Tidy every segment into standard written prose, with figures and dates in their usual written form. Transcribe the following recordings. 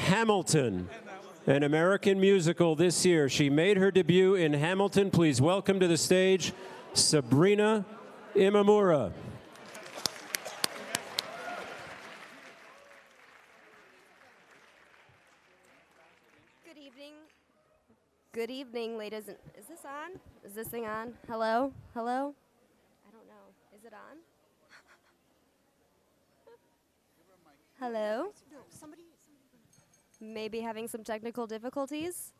Hamilton, an American musical this year. She made her debut in Hamilton. Please welcome to the stage Sabrina Imamura. Good evening, ladies. Is this on? Is this thing on? Hello? Hello? I don't know. Is it on? Hello? Maybe having some technical difficulties?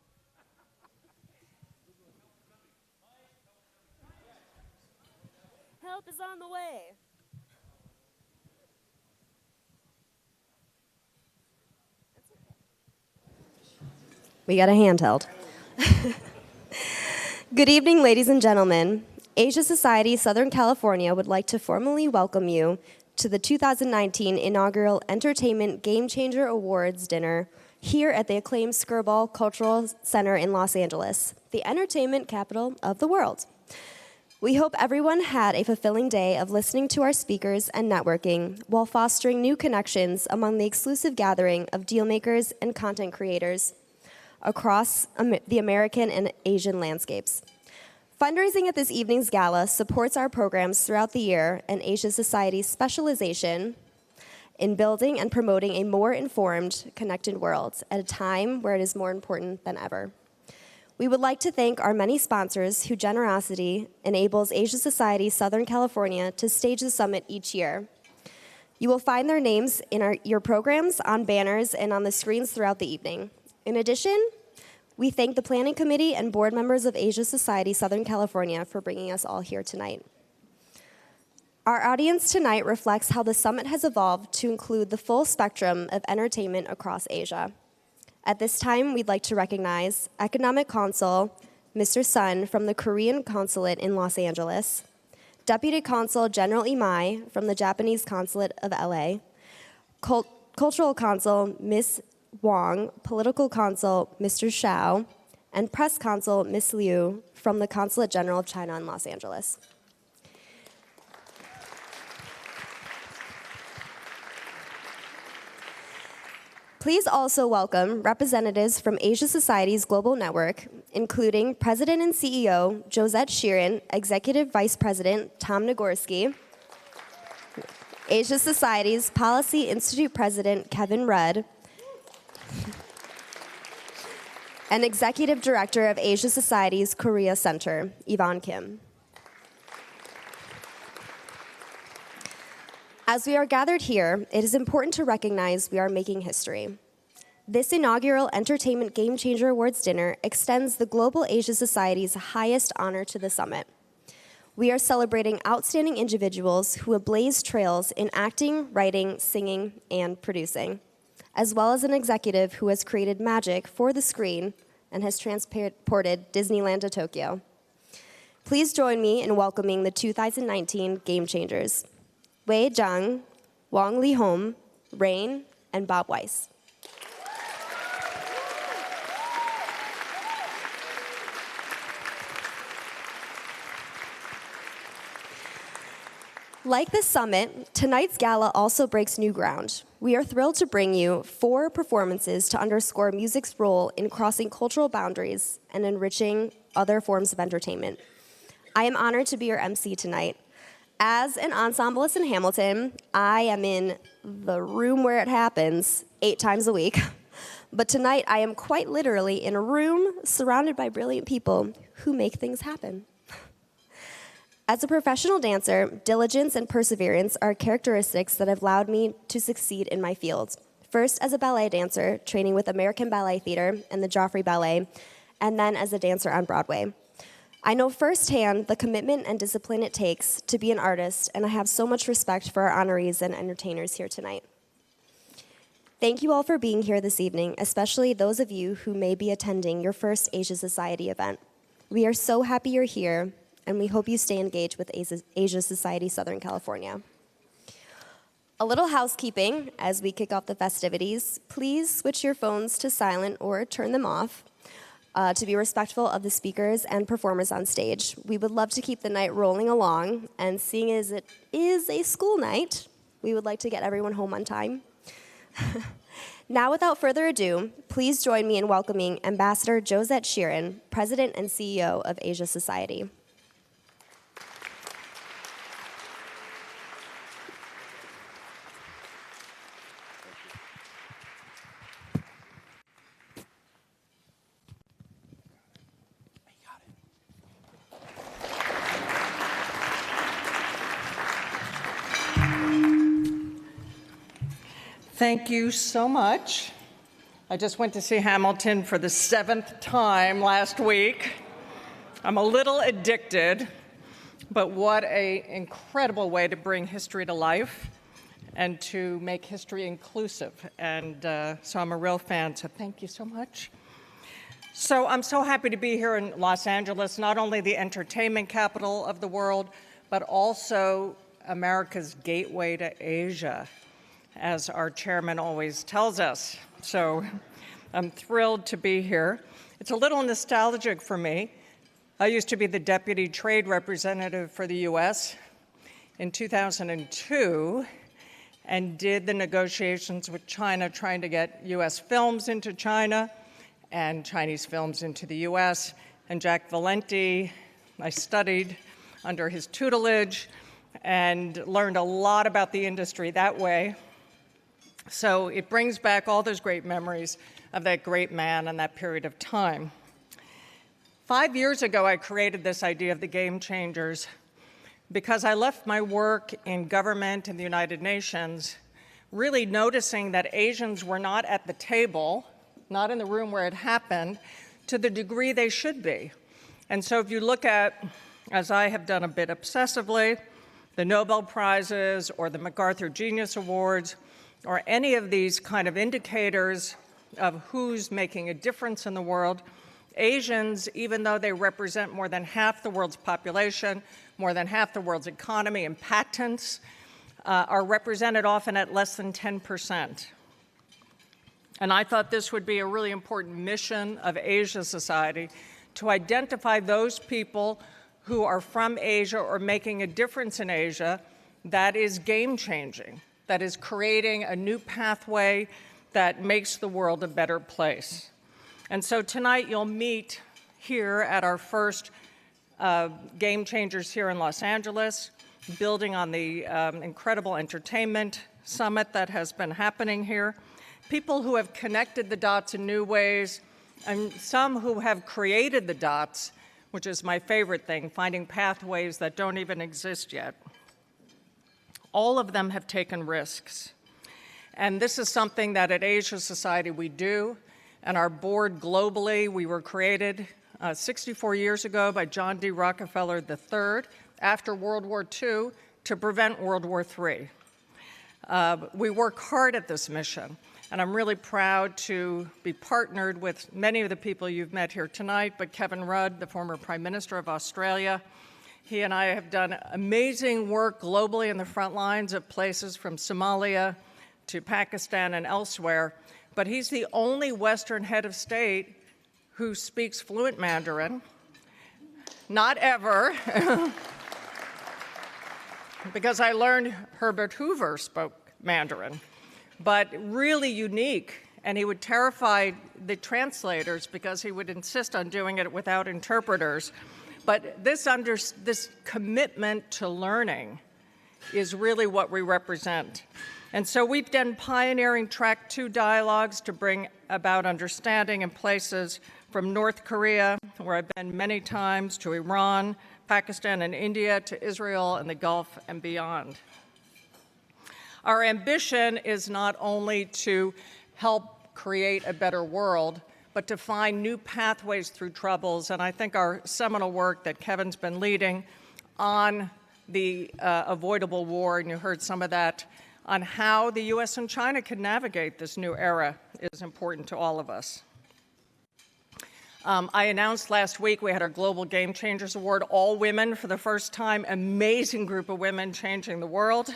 Help is on the way. We got a handheld. Good evening, ladies and gentlemen. Asia Society Southern California would like to formally welcome you to the 2019 inaugural Entertainment Game Changer Awards dinner here at the acclaimed Skirball Cultural Center in Los Angeles, the entertainment capital of the world. We hope everyone had a fulfilling day of listening to our speakers and networking while fostering new connections among the exclusive gathering of dealmakers and content creators across the American and Asian landscapes. Fundraising at this evening's gala supports our programs throughout the year and Asia Society's specialization in building and promoting a more informed, connected world at a time where it is more important than ever. We would like to thank our many sponsors whose generosity enables Asia Society Southern California to stage the summit each year. You will find their names in your programs, on banners, and on the screens throughout the evening. In addition, we thank the planning committee and board members of Asia Society Southern California for bringing us all here tonight. Our audience tonight reflects how the summit has evolved to include the full spectrum of entertainment across Asia. At this time, we'd like to recognize Economic Consul Mr. Sun from the Korean Consulate in Los Angeles, Deputy Consul General Imai from the Japanese Consulate of LA, Cultural Consul Ms. Wang, Political Consul Mr. Shao, and Press Consul Ms. Liu from the Consulate General of China in Los Angeles. Please also welcome representatives from Asia Society's Global Network, including President and CEO Josette Sheeran, Executive Vice President Tom Nagorski, Asia Society's Policy Institute President Kevin Rudd, and Executive Director of Asia Society's Korea Center, Yvonne Kim. As we are gathered here, it is important to recognize we are making history. This inaugural Entertainment Game Changer Awards dinner extends the Global Asia Society's highest honor to the summit. We are celebrating outstanding individuals who have blazed trails in acting, writing, singing, and producing, as well as an executive who has created magic for the screen and has transported Disneyland to Tokyo. Please join me in welcoming the 2019 Game Changers, Wei Zhang, Wang Leehom, Rain, and Bob Weis. Like the summit, tonight's gala also breaks new ground. We are thrilled to bring you 4 performances to underscore music's role in crossing cultural boundaries and enriching other forms of entertainment. I am honored to be your MC tonight. As an ensemblist in Hamilton, I am in the room where it happens 8 times a week. But tonight, I am quite literally in a room surrounded by brilliant people who make things happen. As a professional dancer, diligence and perseverance are characteristics that have allowed me to succeed in my field. First as a ballet dancer, training with American Ballet Theater and the Joffrey Ballet, and then as a dancer on Broadway. I know firsthand the commitment and discipline it takes to be an artist, and I have so much respect for our honorees and entertainers here tonight. Thank you all for being here this evening, especially those of you who may be attending your first Asia Society event. We are so happy you're here, and we hope you stay engaged with Asia Society Southern California. A little housekeeping as we kick off the festivities. Please switch your phones to silent or turn them off to be respectful of the speakers and performers on stage. We would love to keep the night rolling along, and seeing as it is a school night, we would like to get everyone home on time. Now, without further ado, please join me in welcoming Ambassador Josette Sheeran, President and CEO of Asia Society. Thank you so much. I just went to see Hamilton for the 7th time last week. I'm a little addicted, but what an incredible way to bring history to life and to make history inclusive. And so I'm a real fan, so thank you so much. So I'm so happy to be here in Los Angeles, not only the entertainment capital of the world, but also America's gateway to Asia, as our chairman always tells us. So I'm thrilled to be here. It's a little nostalgic for me. I used to be the deputy trade representative for the U.S. in 2002 and did the negotiations with China, trying to get U.S. films into China and Chinese films into the U.S. And Jack Valenti, I studied under his tutelage and learned a lot about the industry that way. So it brings back all those great memories of that great man and that period of time. 5 years ago, I created this idea of the game changers because I left my work in government and the United Nations really noticing that Asians were not at the table, not in the room where it happened, to the degree they should be. And so if you look at, as I have done a bit obsessively, the Nobel Prizes or the MacArthur Genius Awards, or any of these kind of indicators of who's making a difference in the world, Asians, even though they represent more than half the world's population, more than half the world's economy and patents, are represented often at less than 10%. And I thought this would be a really important mission of Asia Society, to identify those people who are from Asia or making a difference in Asia that is game-changing, that is creating a new pathway that makes the world a better place. And so tonight you'll meet here at our first Game Changers here in Los Angeles, building on the incredible entertainment summit that has been happening here. People who have connected the dots in new ways, and some who have created the dots, which is my favorite thing, finding pathways that don't even exist yet. All of them have taken risks. And this is something that at Asia Society we do. And our board globally, we were created 64 years ago by John D. Rockefeller III after World War II to prevent World War III. We work hard at this mission. And I'm really proud to be partnered with many of the people you've met here tonight, but Kevin Rudd, the former Prime Minister of Australia, he and I have done amazing work globally in the front lines of places from Somalia to Pakistan and elsewhere, but he's the only Western head of state who speaks fluent Mandarin. Not ever, because I learned Herbert Hoover spoke Mandarin, but really unique. And he would terrify the translators because he would insist on doing it without interpreters. But this commitment to learning is really what we represent. And so we've done pioneering Track 2 dialogues to bring about understanding in places from North Korea, where I've been many times, to Iran, Pakistan, and India, to Israel and the Gulf and beyond. Our ambition is not only to help create a better world, but to find new pathways through troubles. And I think our seminal work that Kevin's been leading on the avoidable war, and you heard some of that, on how the U.S. and China can navigate this new era is important to all of us. I announced last week we had our Global Game Changers Award, all women for the first time, amazing group of women changing the world.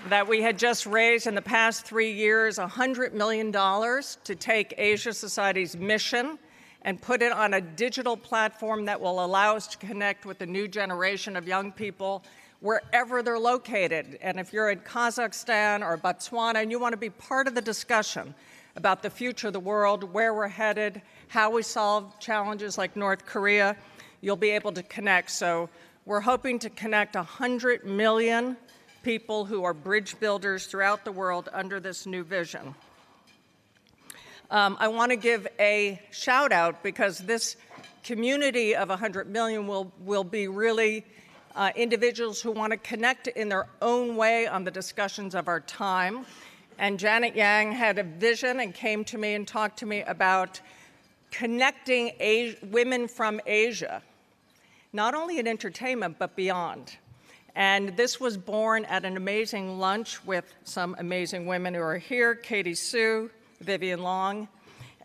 That we had just raised in the past 3 years $100 million to take Asia Society's mission and put it on a digital platform that will allow us to connect with the new generation of young people wherever they're located. And if you're in Kazakhstan or Botswana and you want to be part of the discussion about the future of the world, where we're headed, how we solve challenges like North Korea, you'll be able to connect. So we're hoping to connect 100 million people who are bridge builders throughout the world under this new vision. I want to give a shout out because this community of 100 million will be really individuals who want to connect in their own way on the discussions of our time. And Janet Yang had a vision and came to me and talked to me about connecting women from Asia, not only in entertainment, but beyond. And this was born at an amazing lunch with some amazing women who are here, Katie Sue, Vivian Long,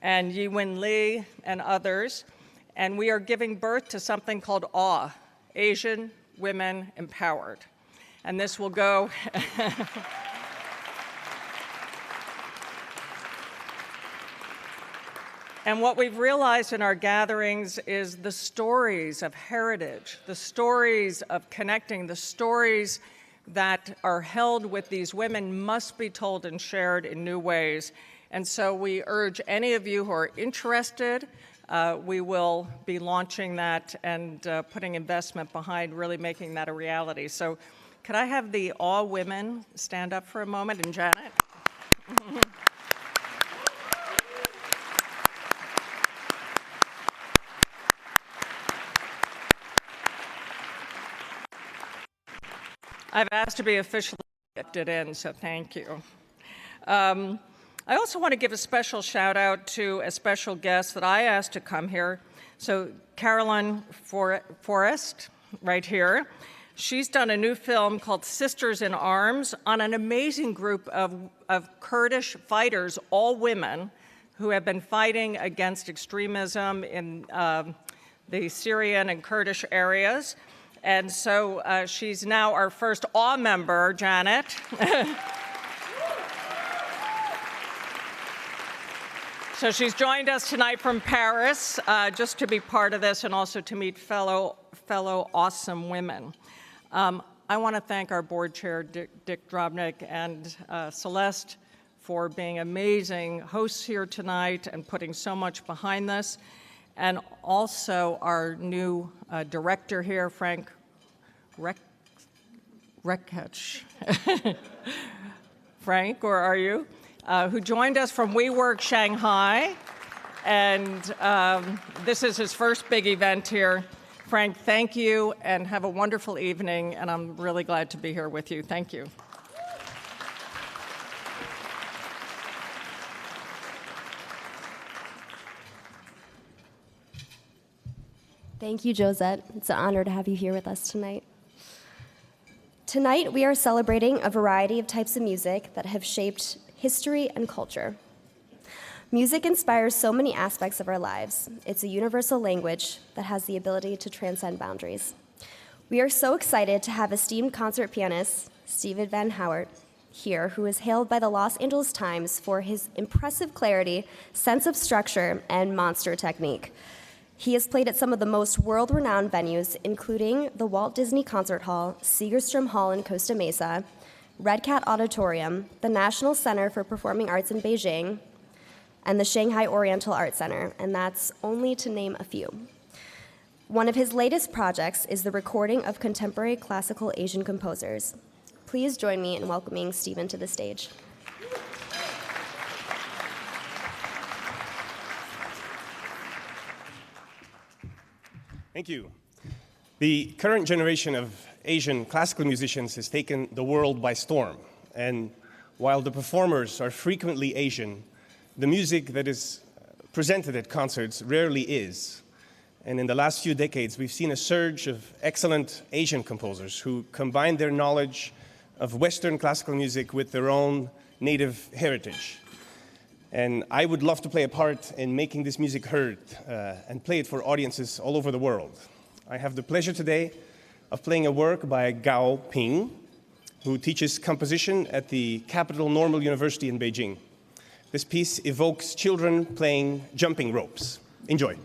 and Yi-Win Lee, and others. And we are giving birth to something called AWE, Asian Women Empowered. And this will go... And what we've realized in our gatherings is the stories of heritage, the stories of connecting, the stories that are held with these women must be told and shared in new ways. And so we urge any of you who are interested, we will be launching that and putting investment behind really making that a reality. So could I have the AWE women stand up for a moment, and Janet? I've asked to be officially gifted in, so thank you. I also want to give a special shout out to a special guest that I asked to come here. So Caroline Forrest, right here. She's done a new film called Sisters in Arms on an amazing group of Kurdish fighters, all women, who have been fighting against extremism in the Syrian and Kurdish areas. And so she's now our first AWE member, Janet. So she's joined us tonight from Paris just to be part of this and also to meet fellow awesome women. I want to thank our board chair, Dick Drobnik, and Celeste for being amazing hosts here tonight and putting so much behind this. And also our new director here, Frank Rekach. Frank, where are you? Who joined us from WeWork Shanghai. And this is his first big event here. Frank, thank you, and have a wonderful evening, and I'm really glad to be here with you. Thank you. Thank you, Josette. It's an honor to have you here with us tonight. Tonight, we are celebrating a variety of types of music that have shaped history and culture. Music inspires so many aspects of our lives. It's a universal language that has the ability to transcend boundaries. We are so excited to have esteemed concert pianist Steven Van Howert here, who is hailed by the Los Angeles Times for his impressive clarity, sense of structure, and monster technique. He has played at some of the most world-renowned venues, including the Walt Disney Concert Hall, Segerstrom Hall in Costa Mesa, Red Cat Auditorium, the National Center for Performing Arts in Beijing, and the Shanghai Oriental Art Center, and that's only to name a few. One of his latest projects is the recording of contemporary classical Asian composers. Please join me in welcoming Steven to the stage. Thank you. The current generation of Asian classical musicians has taken the world by storm. And while the performers are frequently Asian, the music that is presented at concerts rarely is. And in the last few decades, we've seen a surge of excellent Asian composers who combine their knowledge of Western classical music with their own native heritage. And I would love to play a part in making this music heard and play it for audiences all over the world. I have the pleasure today of playing a work by Gao Ping, who teaches composition at the Capital Normal University in Beijing. This piece evokes children playing jumping ropes. Enjoy.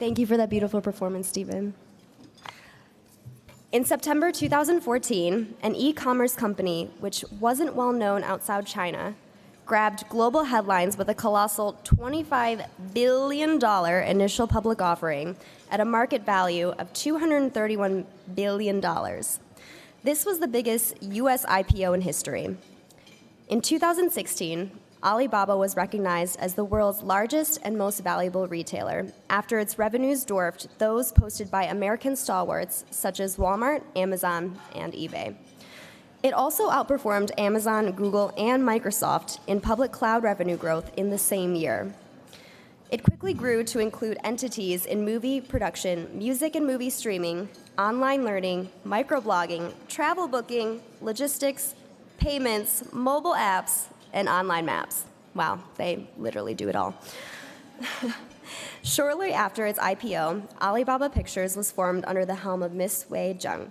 Thank you for that beautiful performance, Stephen. In September 2014, an e-commerce company, which wasn't well known outside China, grabbed global headlines with a colossal $25 billion initial public offering at a market value of $231 billion. This was the biggest U.S. IPO in history. In 2016, Alibaba was recognized as the world's largest and most valuable retailer after its revenues dwarfed those posted by American stalwarts such as Walmart, Amazon, and eBay. It also outperformed Amazon, Google, and Microsoft in public cloud revenue growth in the same year. It quickly grew to include entities in movie production, music and movie streaming, online learning, microblogging, travel booking, logistics, payments, mobile apps, and online maps. Wow, they literally do it all. Shortly after its IPO, Alibaba Pictures was formed under the helm of Miss Wei Zhang.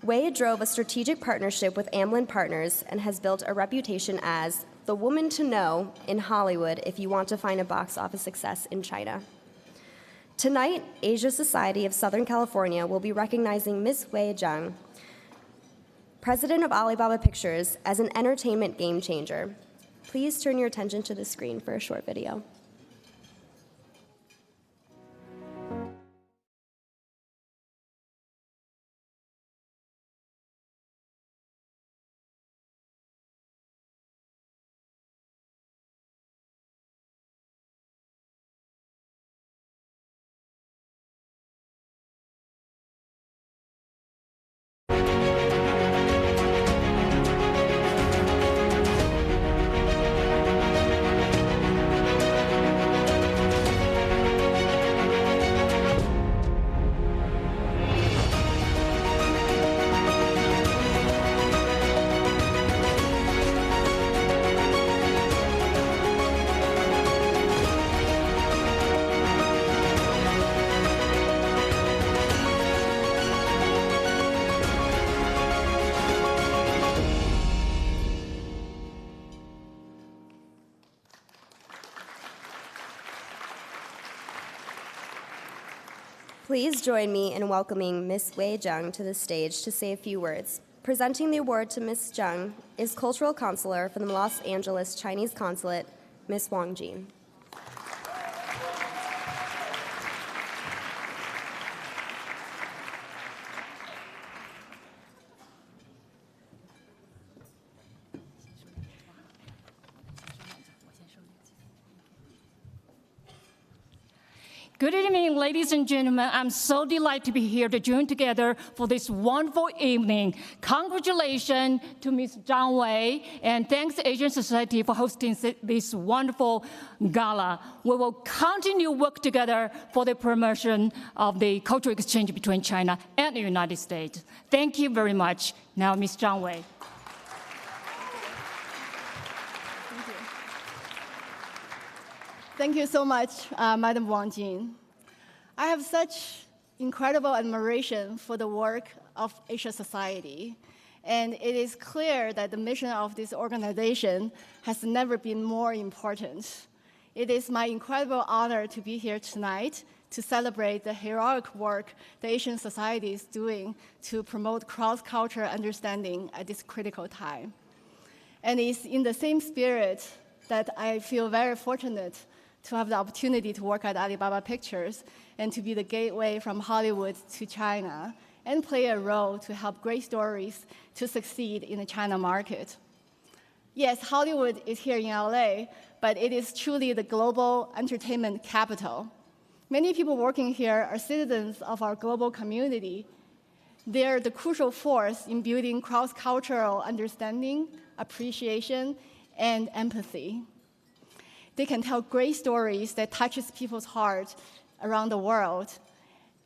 Wei drove a strategic partnership with Amblin Partners and has built a reputation as the woman to know in Hollywood if you want to find a box office success in China. Tonight, Asia Society of Southern California will be recognizing Miss Wei Zhang, president of Alibaba Pictures, as an entertainment game changer. Please turn your attention to the screen for a short video. Please join me in welcoming Miss Wei Zhang to the stage to say a few words. Presenting the award to Miss Zhang is Cultural Counselor from the Los Angeles Chinese Consulate, Miss Wang Ji. Good evening, ladies and gentlemen. I'm so delighted to be here to join together for this wonderful evening. Congratulations to Ms. Zhang Wei, and thanks to Asian Society for hosting this wonderful gala. We will continue work together for the promotion of the cultural exchange between China and the United States. Thank you very much. Now, Ms. Zhang Wei. Thank you so much, Madam Wang Jin. I have such incredible admiration for the work of Asia Society, and it is clear that the mission of this organization has never been more important. It is my incredible honor to be here tonight to celebrate the heroic work the Asian Society is doing to promote cross-cultural understanding at this critical time. And it's in the same spirit that I feel very fortunate to have the opportunity to work at Alibaba Pictures and to be the gateway from Hollywood to China and play a role to help great stories to succeed in the China market. Yes, Hollywood is here in LA, but it is truly the global entertainment capital. Many people working here are citizens of our global community. They're the crucial force in building cross-cultural understanding, appreciation, and empathy. They can tell great stories that touches people's hearts around the world.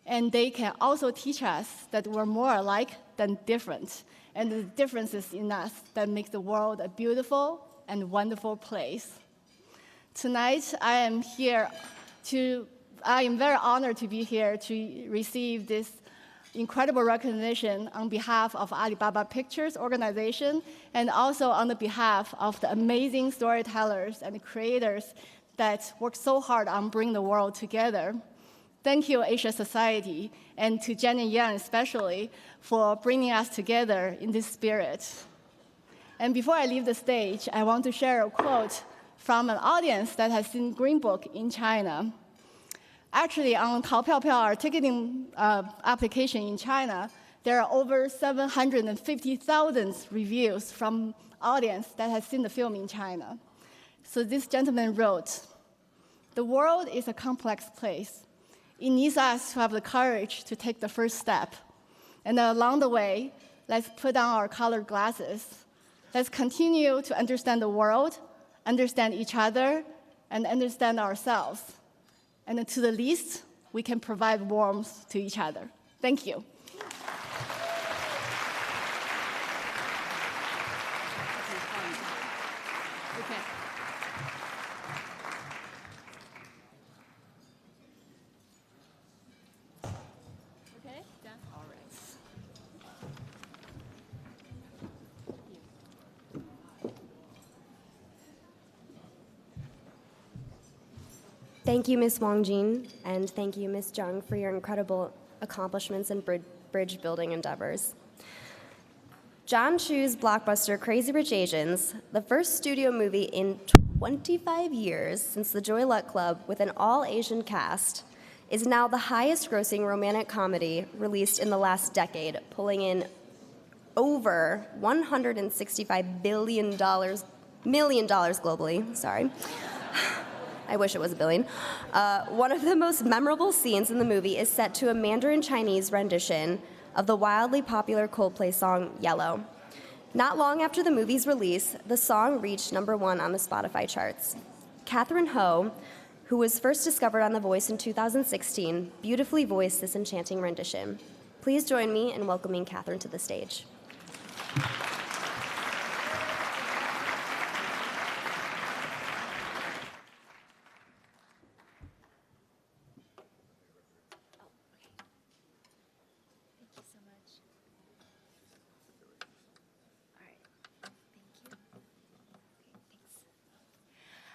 And they can also teach us that we're more alike than different, and the differences in us that make the world a beautiful and wonderful place. Tonight, I am very honored to be here to receive this incredible recognition on behalf of Alibaba Pictures organization and also on the behalf of the amazing storytellers and creators that work so hard on bringing the world together. Thank you, Asia Society, and to Jen and Yang especially, for bringing us together in this spirit. And before I leave the stage, I want to share a quote from an audience that has seen Green Book in China. Actually, on Taopiaopia, our ticketing application in China, there are over 750,000 reviews from audience that has seen the film in China. So this gentleman wrote, "The world is a complex place. It needs us to have the courage to take the first step. And along the way, let's put on our colored glasses. Let's continue to understand the world, understand each other, and understand ourselves. And to the least, we can provide warmth to each other." Thank you. Thank you, Ms. Wang Jin, and thank you, Ms. Jung, for your incredible accomplishments and bridge building endeavors. John Chu's blockbuster Crazy Rich Asians, the first studio movie in 25 years since The Joy Luck Club with an all-Asian cast, is now the highest-grossing romantic comedy released in the last decade, pulling in over $165 million globally. Sorry. I wish it was a billion. One of the most memorable scenes in the movie is set to a Mandarin Chinese rendition of the wildly popular Coldplay song, Yellow. Not long after the movie's release, the song reached #1 on the Spotify charts. Catherine Ho, who was first discovered on The Voice in 2016, beautifully voiced this enchanting rendition. Please join me in welcoming Catherine to the stage.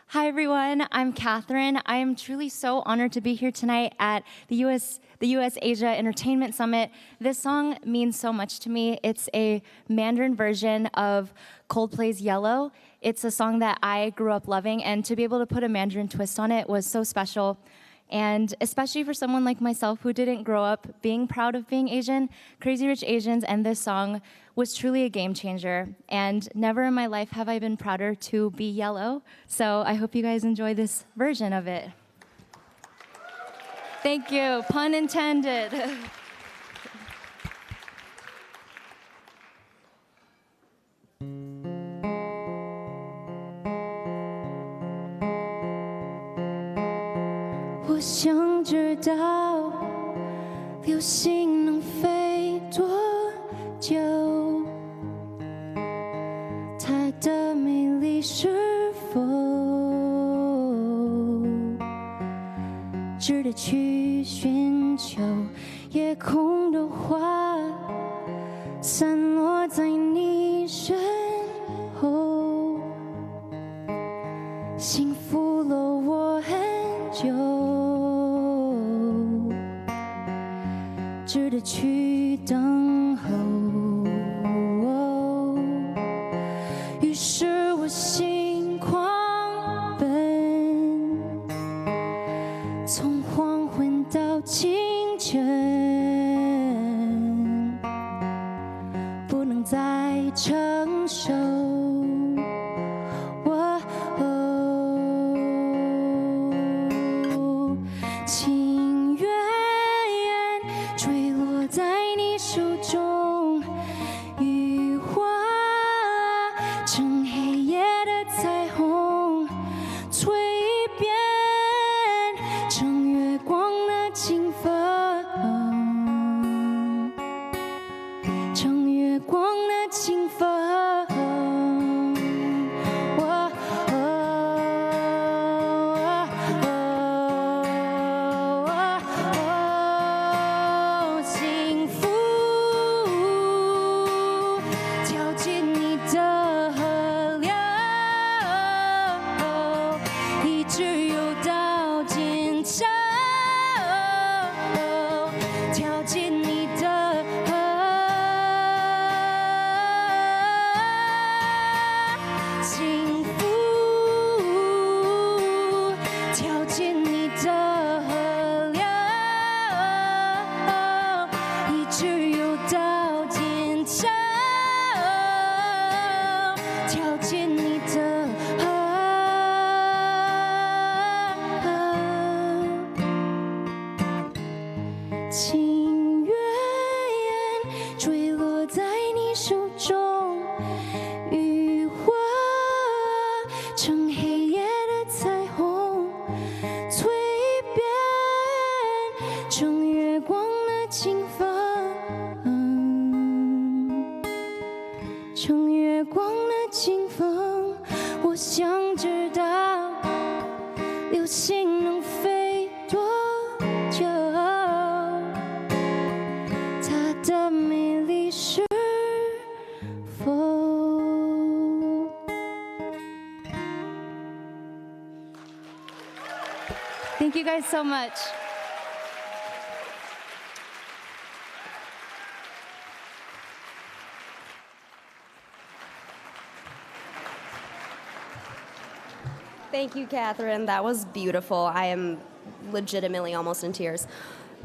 Hi, everyone. I'm Catherine. I am truly so honored to be here tonight at the U.S. Asia Entertainment Summit. This song means so much to me. It's a Mandarin version of Coldplay's Yellow. It's a song that I grew up loving, and to be able to put a Mandarin twist on it was so special. And especially for someone like myself who didn't grow up being proud of being Asian, Crazy Rich Asians and this song was truly a game changer. And never in my life have I been prouder to be yellow. So I hope you guys enjoy this version of it. Thank you, pun intended. 我想知道流星能飞多久，它的美丽是否值得去寻求？夜空的花散落在你身后，幸福了我很久。 值得去等候。于是我心狂奔，从黄昏到清晨，不能再承受。 清风。跳进你的河，幸福跳进你的河流，一直游到尽头，跳进你的河。情愿坠落在你手中，羽化成黑夜的彩虹，蜕变成月光的清风，成月光的清风。我想知道流星能飞多久，它的美丽是否？Thank you guys so much. Thank you, Catherine. That was beautiful. I am legitimately almost in tears.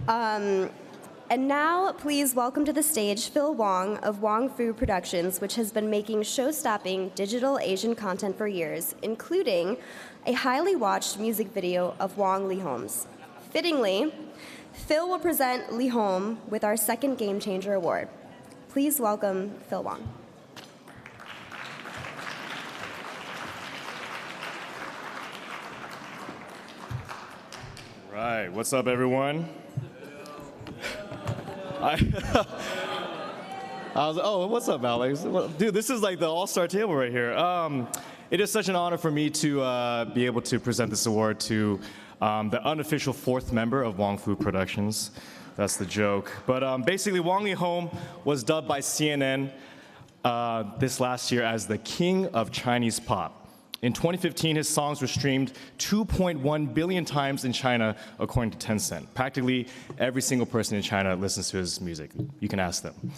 And now, please welcome to the stage Phil Wang of Wang Fu Productions, which has been making show-stopping digital Asian content for years, including a highly watched music video of Wang Leehom's. Fittingly, Phil will present Leehom with our second Game Changer Award. Please welcome Phil Wang. Right, what's up, everyone? Oh, what's up, Alex? Dude, this is like the all-star table right here. It is such an honor for me to be able to present this award to the unofficial fourth member of Wang Fu Productions. That's the joke. But basically, Wang Leehom was dubbed by CNN this last year as the king of Chinese pop. In 2015, his songs were streamed 2.1 billion times in China, according to Tencent. Practically every single person in China listens to his music. You can ask them.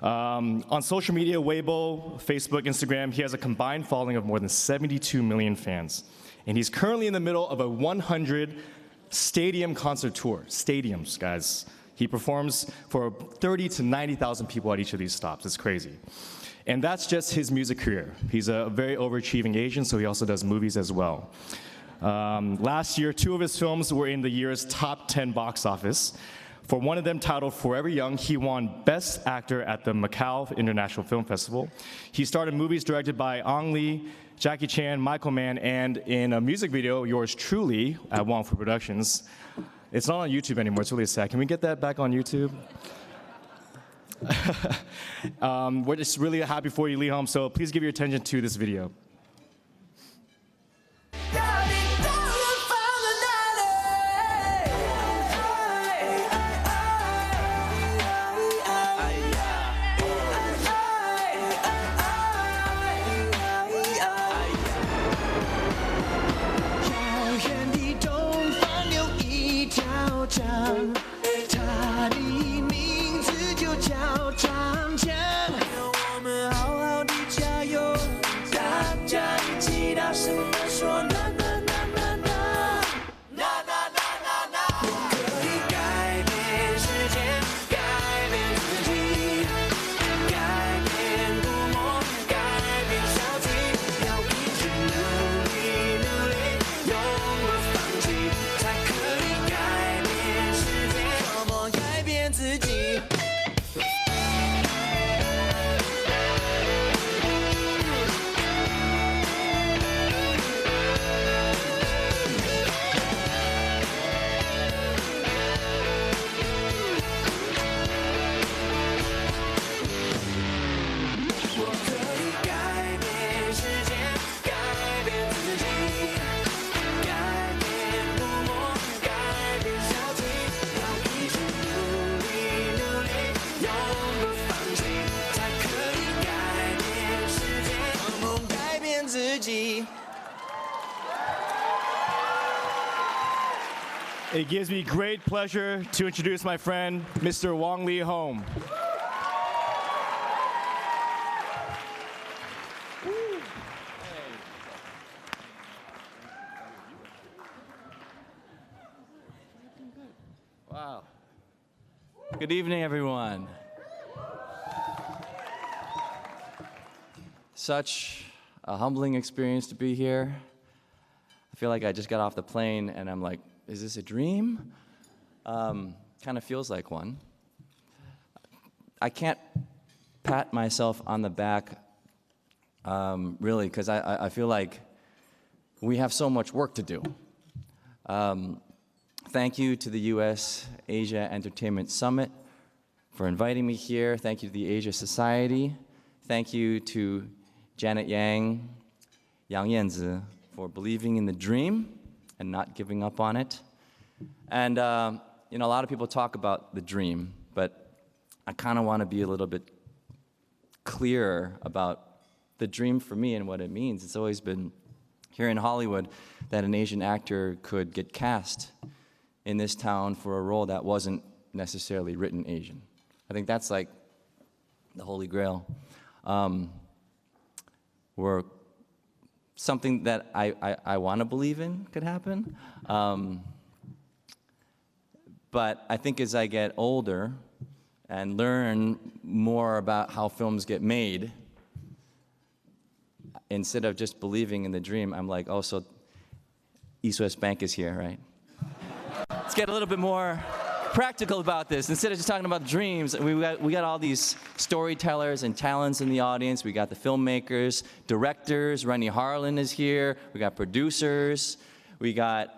On social media, Weibo, Facebook, Instagram, he has a combined following of more than 72 million fans. And he's currently in the middle of a 100 stadium concert tour. Stadiums, guys. He performs for 30 to 90,000 people at each of these stops. It's crazy. And that's just his music career. He's a very overachieving Asian, so he also does movies as well. Last year, 2 of his films were in the year's top 10 box office. For one of them, titled Forever Young, he won Best Actor at the Macau International Film Festival. He starred in movies directed by Ang Lee, Jackie Chan, Michael Mann, and in a music video, yours truly, at Wang Fu Productions. It's not on YouTube anymore, it's really sad. Can we get that back on YouTube? We're just really happy for you, Leehom, so please give your attention to this video. It gives me great pleasure to introduce my friend, Mr. Wang Leehom. Wow. Good evening, everyone. Such a humbling experience to be here. I feel like I just got off the plane and I'm like, is this a dream? Kind of feels like one. I can't pat myself on the back, really, because I feel like we have so much work to do. Thank you to the U.S. Asia Entertainment Summit for inviting me here. Thank you to the Asia Society. Thank you to Janet Yang, Yang Yanzi, for believing in the dream and not giving up on it. And you know, a lot of people talk about the dream, but I kind of want to be a little bit clearer about the dream for me and what it means. It's always been here in Hollywood that an Asian actor could get cast in this town for a role that wasn't necessarily written Asian. I think that's like the holy grail. Or something that I want to believe in could happen. But I think as I get older and learn more about how films get made, instead of just believing in the dream, I'm like, oh, so U.S Bank is here, right? Let's get a little bit more practical about this. Instead of just talking about dreams, we got all these storytellers and talents in the audience. We got the filmmakers, directors. Rennie Harlan is here. We got producers. We got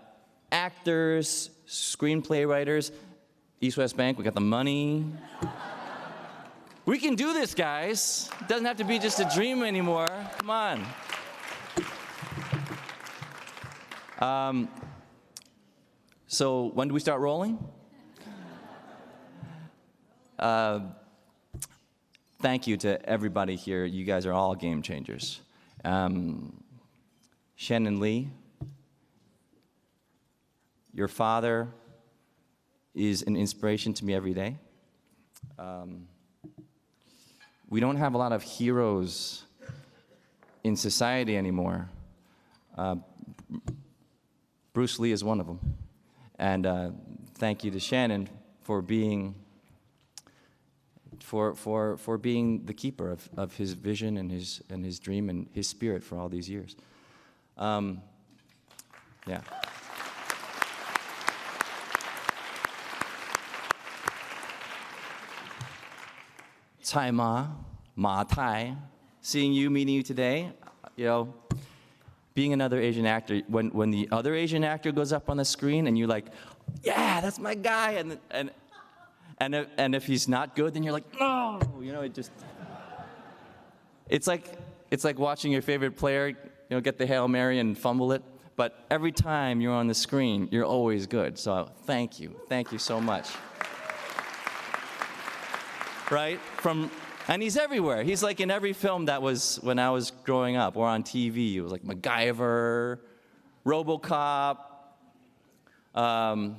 actors, screenplay writers. U.S Bank, we got the money. We can do this, guys. It doesn't have to be just a dream anymore. Come on. So when do we start rolling? Thank you to everybody here. You guys are all game changers. Shannon Lee, your father is an inspiration to me every day. We don't have a lot of heroes in society anymore. Bruce Lee is one of them. And thank you to Shannon for being being the keeper of his vision and his dream and his spirit for all these years. Yeah. Tsai Ma Tai, seeing you, meeting you today, you know, being another Asian actor, when the other Asian actor goes up on the screen and you're like, yeah, that's my guy, and if he's not good, then you're like, no, you know, it's like watching your favorite player, you know, get the Hail Mary and fumble it, but every time you're on the screen, you're always good. So thank you so much. Right? And he's everywhere. He's like in every film that was when I was growing up or on TV. It was like MacGyver, RoboCop, and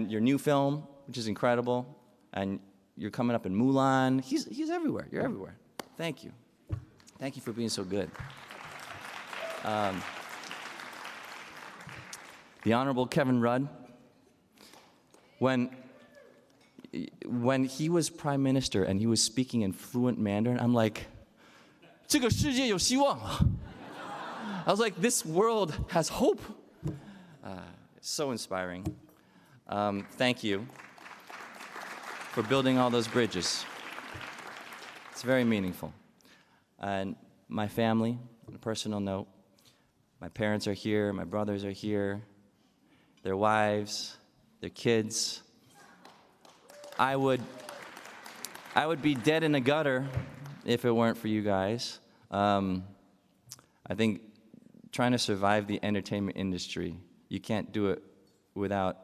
your new film, which is incredible. And you're coming up in Mulan. He's everywhere. You're everywhere. Thank you. Thank you for being so good. The Honorable Kevin Rudd, when he was prime minister and he was speaking in fluent Mandarin, I'm like, 这个世界有希望. I was like, this world has hope. So inspiring. Thank you for building all those bridges. It's very meaningful. And my family, on a personal note, my parents are here, my brothers are here, their wives, their kids. I would be dead in the gutter if it weren't for you guys. I think trying to survive the entertainment industry, you can't do it without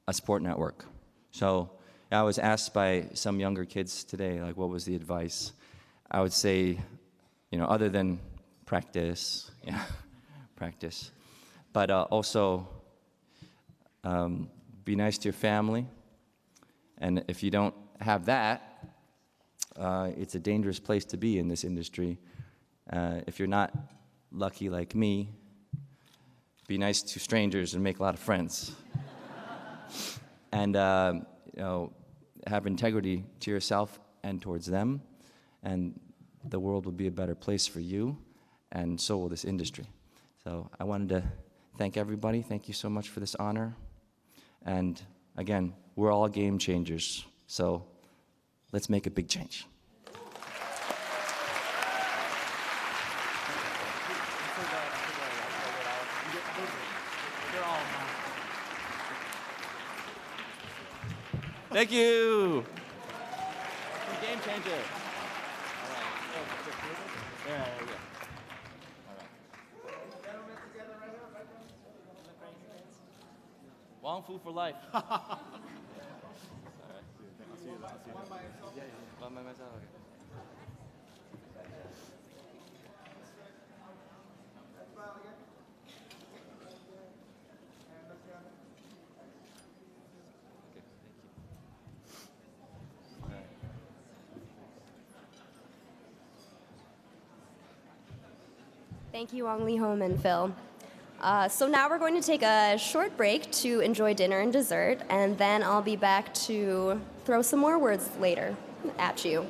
a support network. So I was asked by some younger kids today, like, what was the advice? I would say, you know, other than practice, practice, but also Be nice to your family. And if you don't have that, it's a dangerous place to be in this industry. If you're not lucky like me, be nice to strangers and make a lot of friends. And have integrity to yourself and towards them, and the world will be a better place for you, and so will this industry. So I wanted to thank everybody. Thank you so much for this honor. And again, we're all game changers, so let's make a big change. Thank you. Game changer. All right. There we go. All right. Wong Fu for life. All right. I'll see you. One by myself. Okay. Thank you, Wang Leehom and Phil. So now we're going to take a short break to enjoy dinner and dessert, and then I'll be back to throw some more words later at you.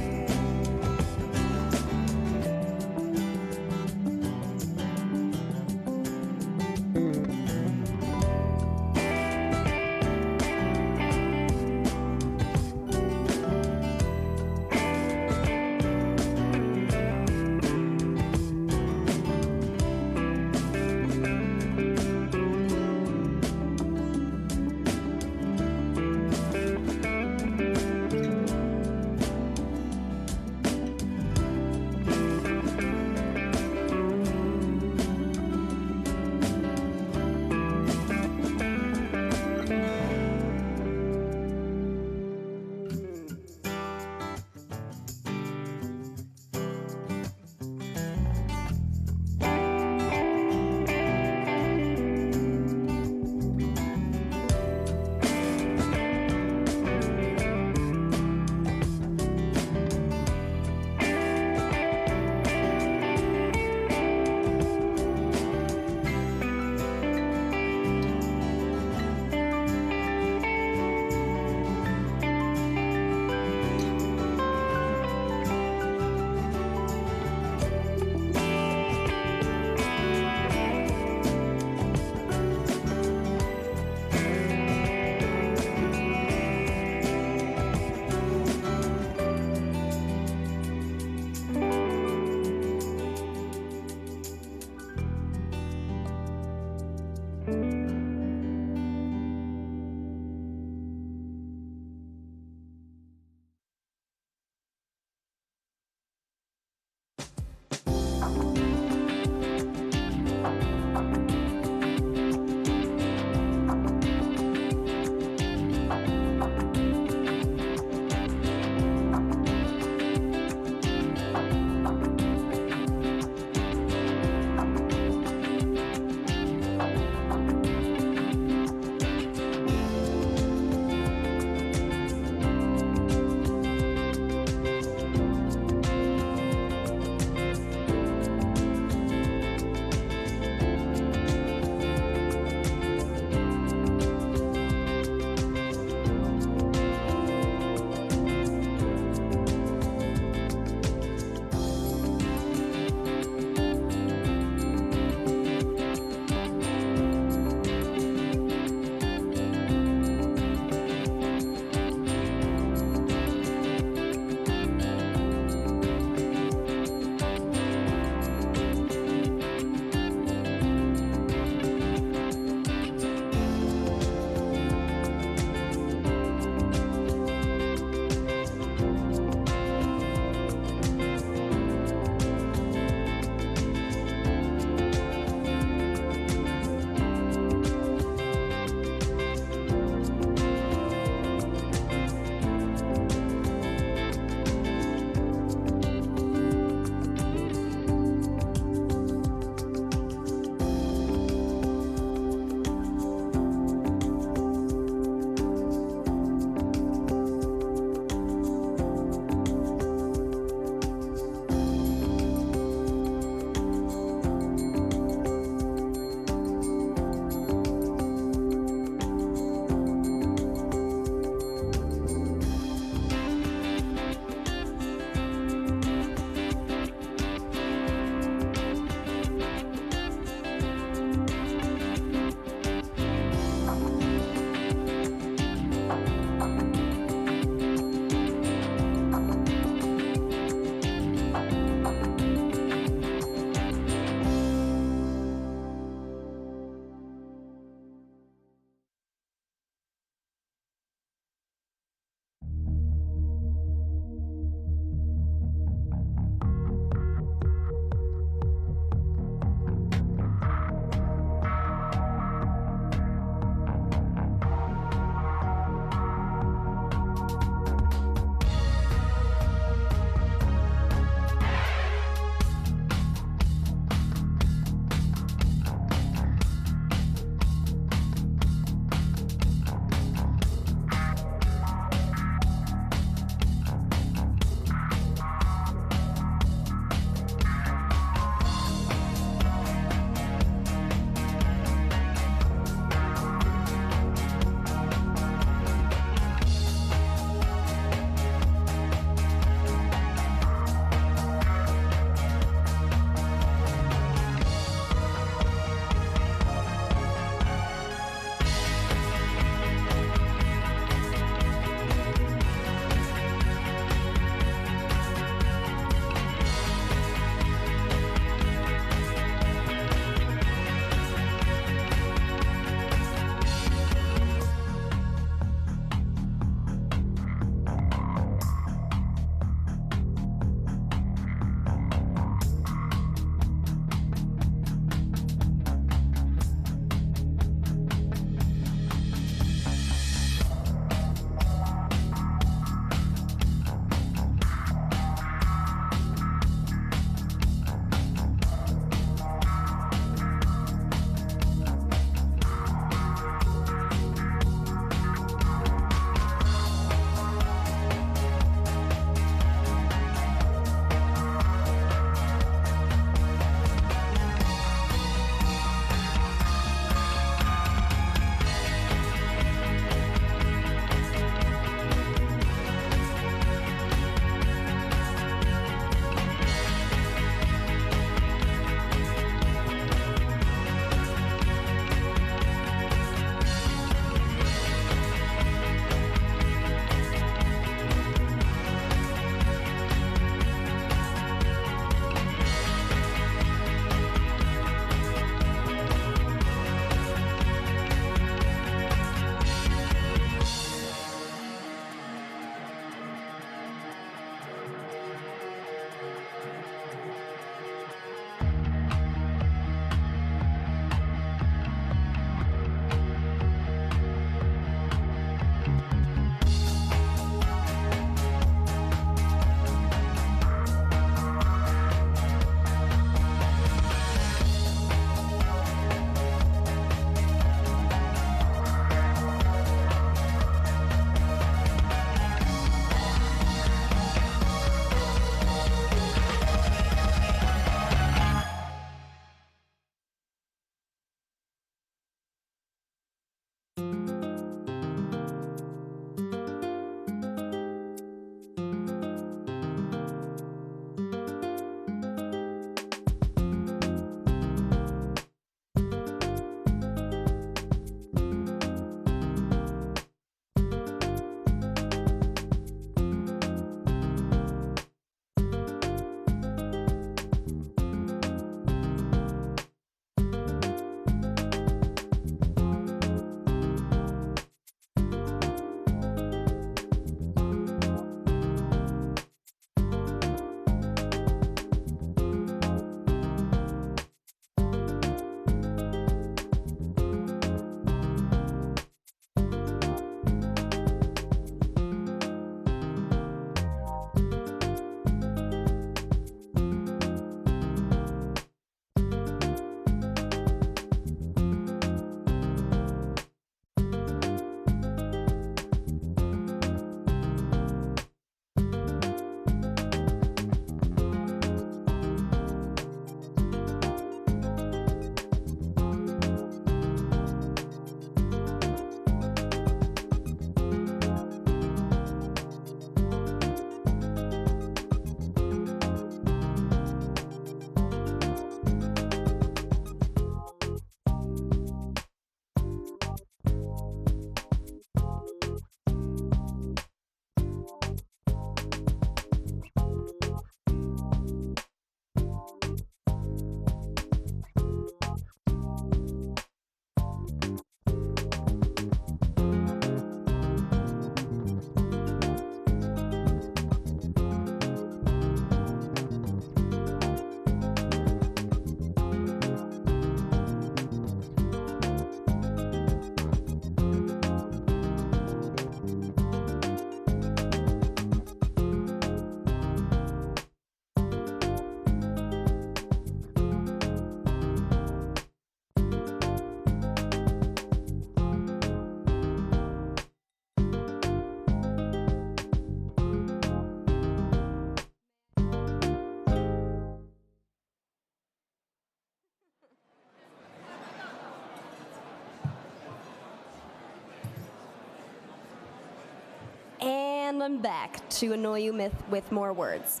them back to annoy you with more words.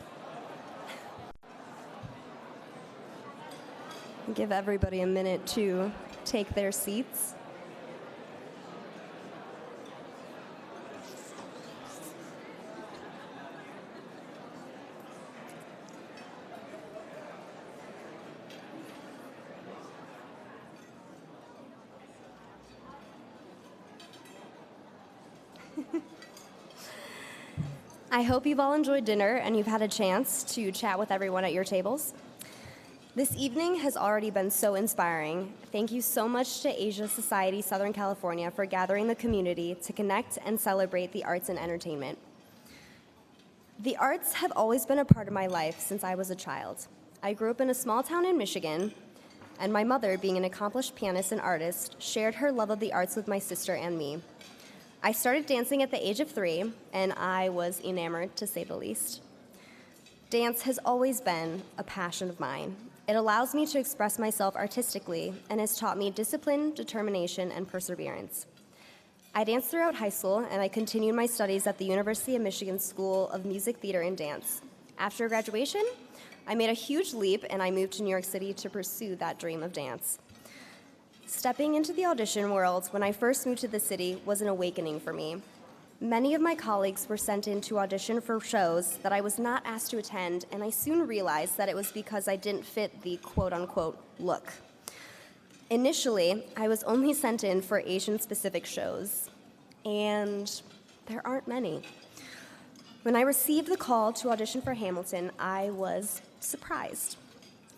Give everybody a minute to take their seats. I hope you've all enjoyed dinner and you've had a chance to chat with everyone at your tables. This evening has already been so inspiring. Thank you so much to Asia Society Southern California for gathering the community to connect and celebrate the arts and entertainment. The arts have always been a part of my life since I was a child. I grew up in a small town in Michigan, and my mother, being an accomplished pianist and artist, shared her love of the arts with my sister and me. I started dancing at the age of 3, and I was enamored, to say the least. Dance has always been a passion of mine. It allows me to express myself artistically and has taught me discipline, determination, and perseverance. I danced throughout high school, and I continued my studies at the University of Michigan School of Music, Theater, and Dance. After graduation, I made a huge leap, and I moved to New York City to pursue that dream of dance. Stepping into the audition world when I first moved to the city was an awakening for me. Many of my colleagues were sent in to audition for shows that I was not asked to attend, and I soon realized that it was because I didn't fit the quote-unquote look. Initially, I was only sent in for Asian-specific shows, and there aren't many. When I received the call to audition for Hamilton, I was surprised.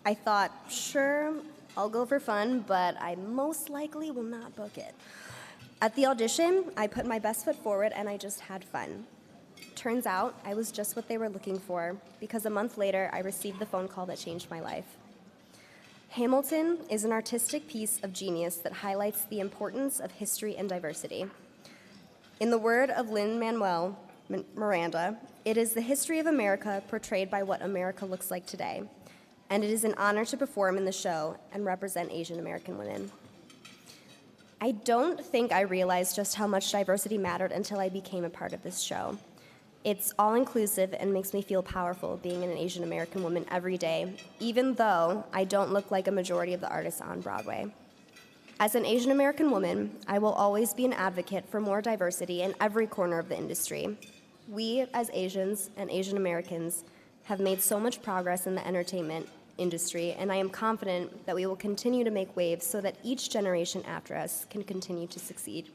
I thought, sure, I'll go for fun, but I most likely will not book it. At the audition, I put my best foot forward and I just had fun. Turns out, I was just what they were looking for, because a month later, I received the phone call that changed my life. Hamilton is an artistic piece of genius that highlights the importance of history and diversity. In the word of Lin-Manuel Miranda, it is the history of America portrayed by what America looks like today, and it is an honor to perform in the show and represent Asian American women. I don't think I realized just how much diversity mattered until I became a part of this show. It's all-inclusive and makes me feel powerful being an Asian American woman every day, even though I don't look like a majority of the artists on Broadway. As an Asian American woman, I will always be an advocate for more diversity in every corner of the industry. We, as Asians and Asian Americans, have made so much progress in the entertainment industry, and I am confident that we will continue to make waves so that each generation after us can continue to succeed.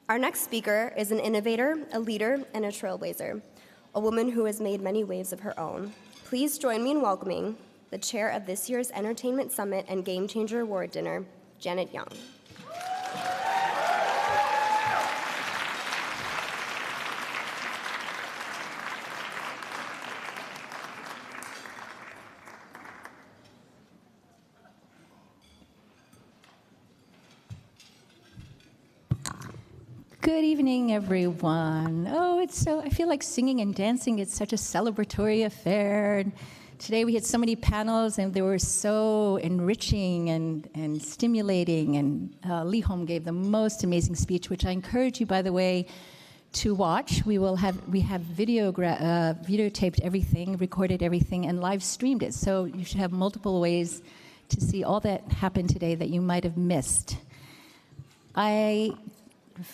Our next speaker is an innovator, a leader, and a trailblazer, a woman who has made many waves of her own. Please join me in welcoming the chair of this year's Entertainment Summit and Game Changer Award Dinner, Janet Young. Good evening, everyone. Oh, I feel like singing and dancing is such a celebratory affair. And today we had so many panels, and they were so enriching and stimulating. And Leehom gave the most amazing speech, which I encourage you, by the way, to watch. We have videotaped everything, recorded everything, and live streamed it. So you should have multiple ways to see all that happened today that you might have missed. I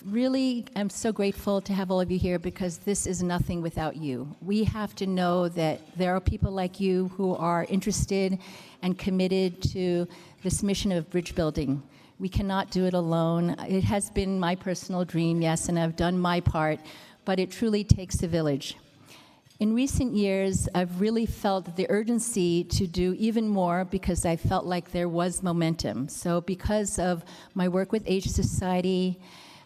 really am so grateful to have all of you here, because this is nothing without you. We have to know that there are people like you who are interested and committed to this mission of bridge building. We cannot do it alone. It has been my personal dream, yes, and I've done my part, but it truly takes a village. In recent years, I've really felt the urgency to do even more, because I felt like there was momentum. So because of my work with Asia Society,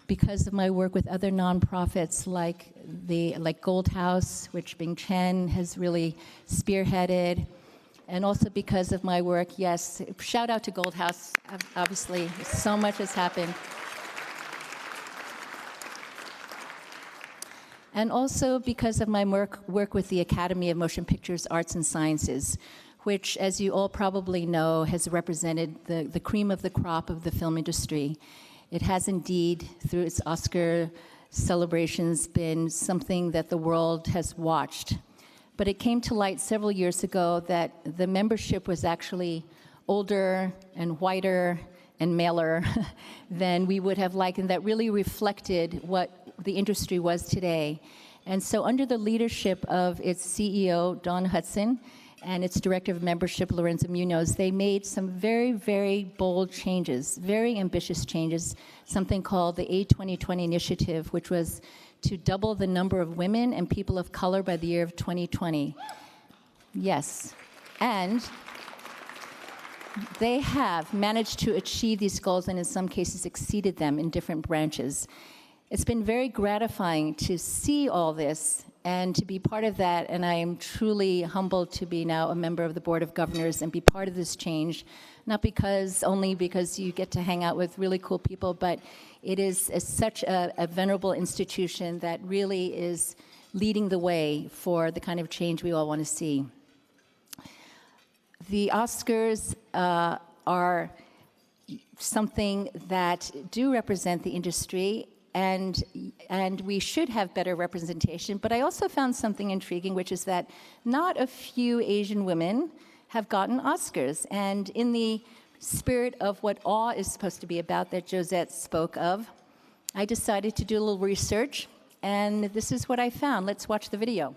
because of my work with other nonprofits like Gold House, which Bing Chen has really spearheaded, and also because of my work, yes, shout out to Gold House, obviously, so much has happened. And also because of my work with the Academy of Motion Pictures Arts and Sciences, which, as you all probably know, has represented the cream of the crop of the film industry. It has indeed, through its Oscar celebrations been something that the world has watched. But it came to light several years ago that the membership was actually older and whiter and maler than we would have liked, and that really reflected what the industry was today. And so under the leadership of its CEO, Dawn Hudson, and its Director of Membership, Lorenzo Munoz, they made some very, very bold changes, very ambitious changes, something called the A2020 Initiative, which was to double the number of women and people of color by the year of 2020. Yes, and they have managed to achieve these goals and in some cases exceeded them in different branches. It's been very gratifying to see all this and to be part of that, and I am truly humbled to be now a member of the Board of Governors and be part of this change, not only because you get to hang out with really cool people, but it is such a venerable institution that really is leading the way for the kind of change we all want to see. The Oscars are something that do represent the industry, and we should have better representation. But I also found something intriguing, which is that not a few Asian women have gotten Oscars. And in the spirit of what awe is supposed to be about that Josette spoke of, I decided to do a little research, and this is what I found. Let's watch the video.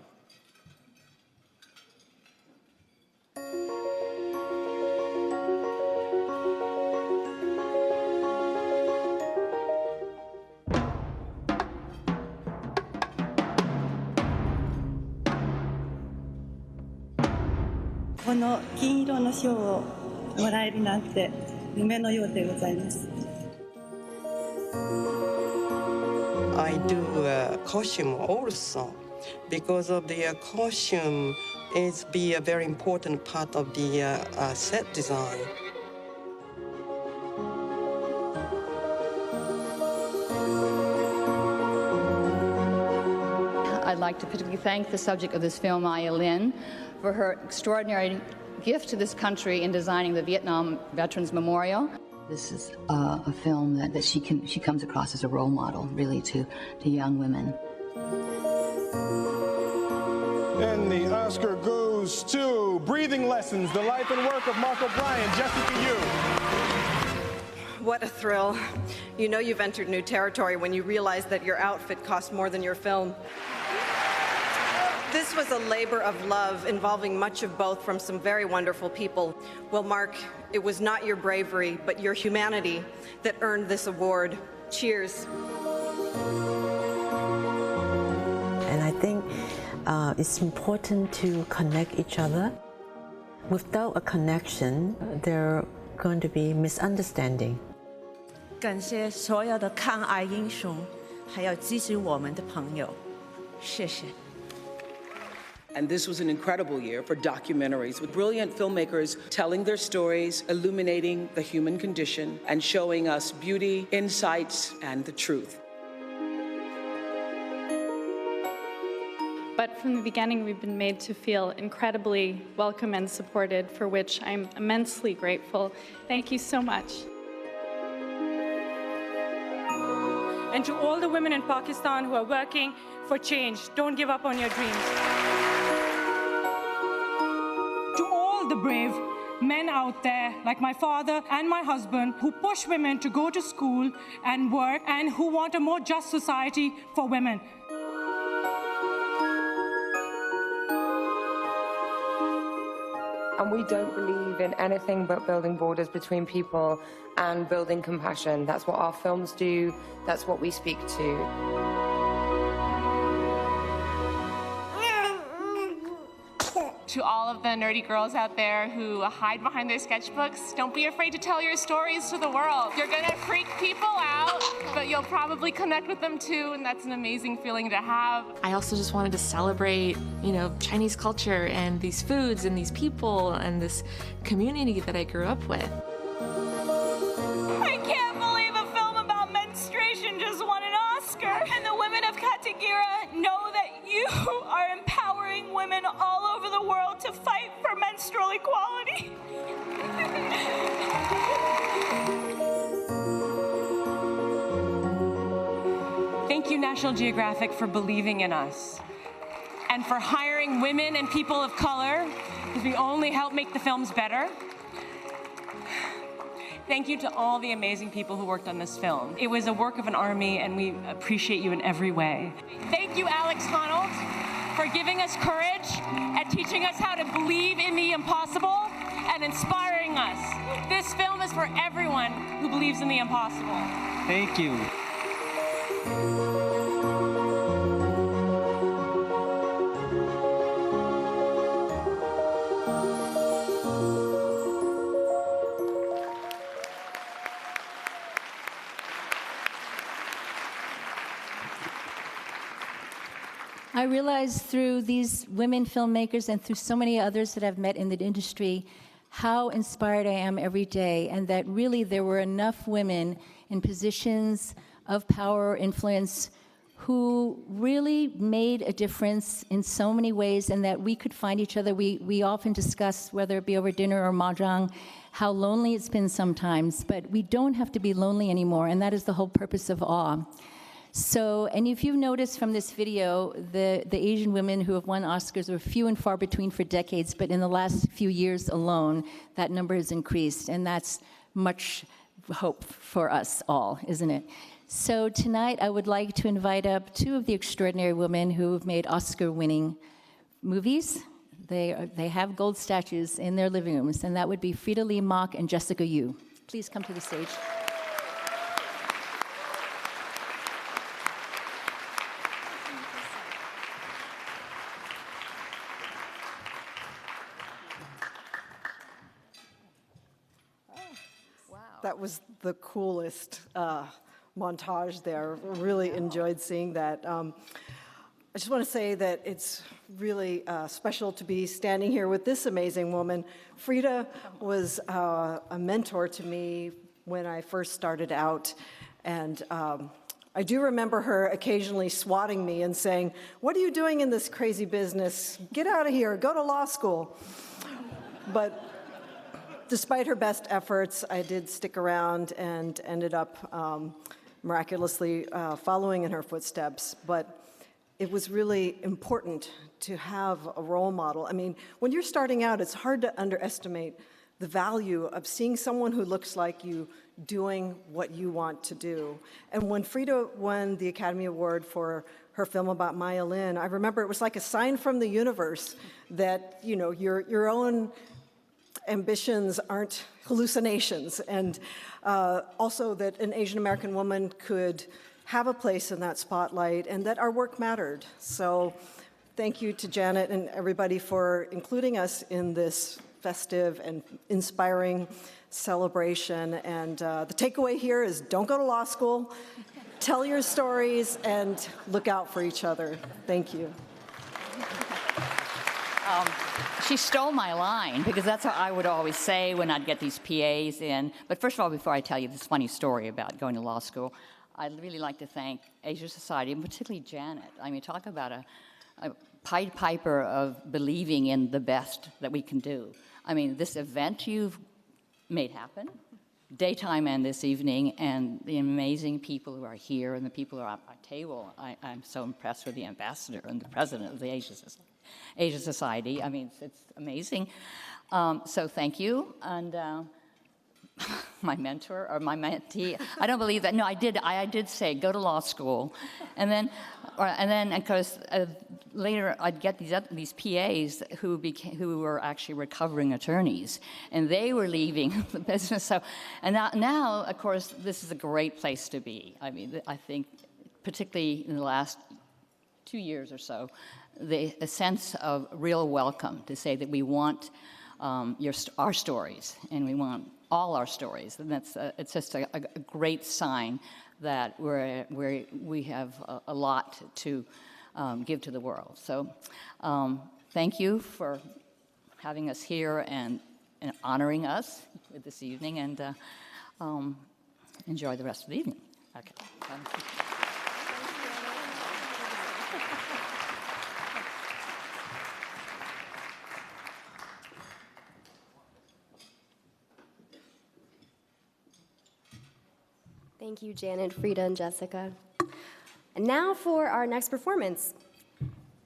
I do costume also because of the costume is be a very important part of the set design. I'd like to particularly thank the subject of this film, Maya Lin, for her extraordinary gift to this country in designing the Vietnam Veterans Memorial. This is a film that she comes across as a role model, really, to young women. And the Oscar goes to Breathing Lessons, the life and work of Mark O'Brien. Jessica Yu. What a thrill. You know you've entered new territory when you realize that your outfit cost more than your film. This was a labor of love involving much of both from some very wonderful people. Well, Mark, it was not your bravery, but your humanity that earned this award. Cheers. And I think it's important to connect each other. Without a connection, there are going to be misunderstanding. 感谢所有的抗癌英雄，还有支持我们的朋友，谢谢。 And this was an incredible year for documentaries with brilliant filmmakers telling their stories, illuminating the human condition, and showing us beauty, insights, and the truth. But from the beginning, we've been made to feel incredibly welcome and supported, for which I'm immensely grateful. Thank you so much. And to all the women in Pakistan who are working for change, don't give up on your dreams. To all the brave men out there, like my father and my husband, who push women to go to school and work, and who want a more just society for women. And we don't believe in anything but building borders between people and building compassion. That's what our films do. That's what we speak to. To all of the nerdy girls out there who hide behind their sketchbooks, don't be afraid to tell your stories to the world. You're gonna freak people out, but you'll probably connect with them too, and that's an amazing feeling to have. I also just wanted to celebrate, Chinese culture and these foods and these people and this community that I grew up with. I can't believe a film about menstruation just won an Oscar. And the women of Katagiri know that you are empowering women all over the world to fight for menstrual equality. Thank you you, National Geographic, for believing in us and for hiring women and people of color, because we only help make the films better. Thank you to all the amazing people who worked on this film. It was a work of an army, and we appreciate you in every way. Thank you, Alex Honnold, for giving us courage and teaching us how to believe in the impossible and inspiring us. This film is for everyone who believes in the impossible. Thank you. I realized through these women filmmakers and through so many others that I've met in the industry how inspired I am every day, and that really there were enough women in positions of power or influence who really made a difference in so many ways, and that we could find each other. We often discuss, whether it be over dinner or mahjong, how lonely it's been sometimes, but we don't have to be lonely anymore, and that is the whole purpose of awe. So, and if you've noticed from this video, the Asian women who have won Oscars were few and far between for decades, but in the last few years alone, that number has increased, and that's much hope for us all, isn't it? So tonight, I would like to invite up two of the extraordinary women who have made Oscar-winning movies. They have gold statues in their living rooms, and that would be Frida Lee Mock and Jessica Yu. Please come to the stage. That was the coolest montage there. Really enjoyed seeing that. I just want to say that it's really special to be standing here with this amazing woman. Frida was a mentor to me when I first started out, and I do remember her occasionally swatting me and saying, "What are you doing in this crazy business? Get out of here, go to law school." But despite her best efforts, I did stick around and ended up miraculously following in her footsteps. But it was really important to have a role model. I mean, when you're starting out, it's hard to underestimate the value of seeing someone who looks like you doing what you want to do. And when Frida won the Academy Award for her film about Maya Lin, I remember it was like a sign from the universe that, you know, your own ambitions aren't hallucinations, and also that an Asian American woman could have a place in that spotlight and that our work mattered. So thank you to Janet and everybody for including us in this festive and inspiring celebration. And the takeaway here is don't go to law school, tell your stories, and look out for each other. Thank you. She stole my line, because that's how I would always say when I'd get these PAs in. But first of all, before I tell you this funny story about going to law school, I'd really like to thank Asia Society, and particularly Janet. I mean, talk about a Pied Piper of believing in the best that we can do. I mean, this event you've made happen, daytime and this evening, and the amazing people who are here and the people who are at our table. I'm so impressed with the ambassador and the president of the Asia Society. I mean, it's amazing. So thank you. And my mentor or my mentee, I don't believe that. No, I did say go to law school, and then of course later I'd get these PAs who were actually recovering attorneys, and they were leaving the business. So, and now of course this is a great place to be. I mean, I think particularly in the last 2 years or so, a sense of real welcome to say that we want our stories, and we want all our stories, and it's just a great sign that we have a lot to give to the world. So thank you for having us here and honoring us this evening, and enjoy the rest of the evening. Okay. Thank you, Janet, Frida, and Jessica. And now for our next performance.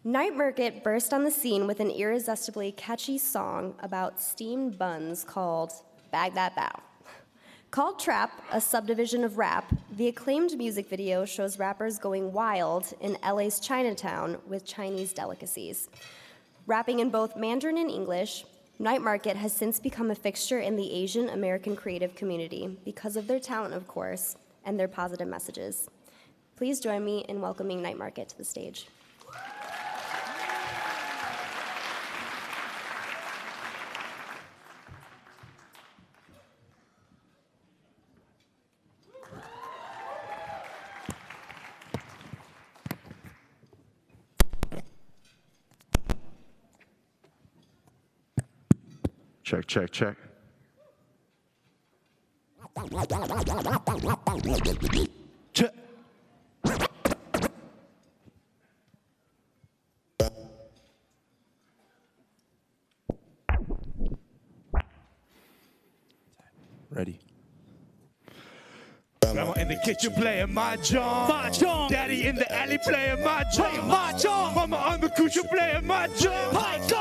Night Market burst on the scene with an irresistibly catchy song about steamed buns called Bag That Bow. Called Trap, a subdivision of rap, the acclaimed music video shows rappers going wild in LA's Chinatown with Chinese delicacies. Rapping in both Mandarin and English, Night Market has since become a fixture in the Asian American creative community because of their talent, of course, and their positive messages. Please join me in welcoming Night Market to the stage. Check, check, check. Check. Ready. Grandma in the kitchen playing mahjong. Daddy in the alley playing mahjong. Mama on the cushion playing mahjong. Mahjong.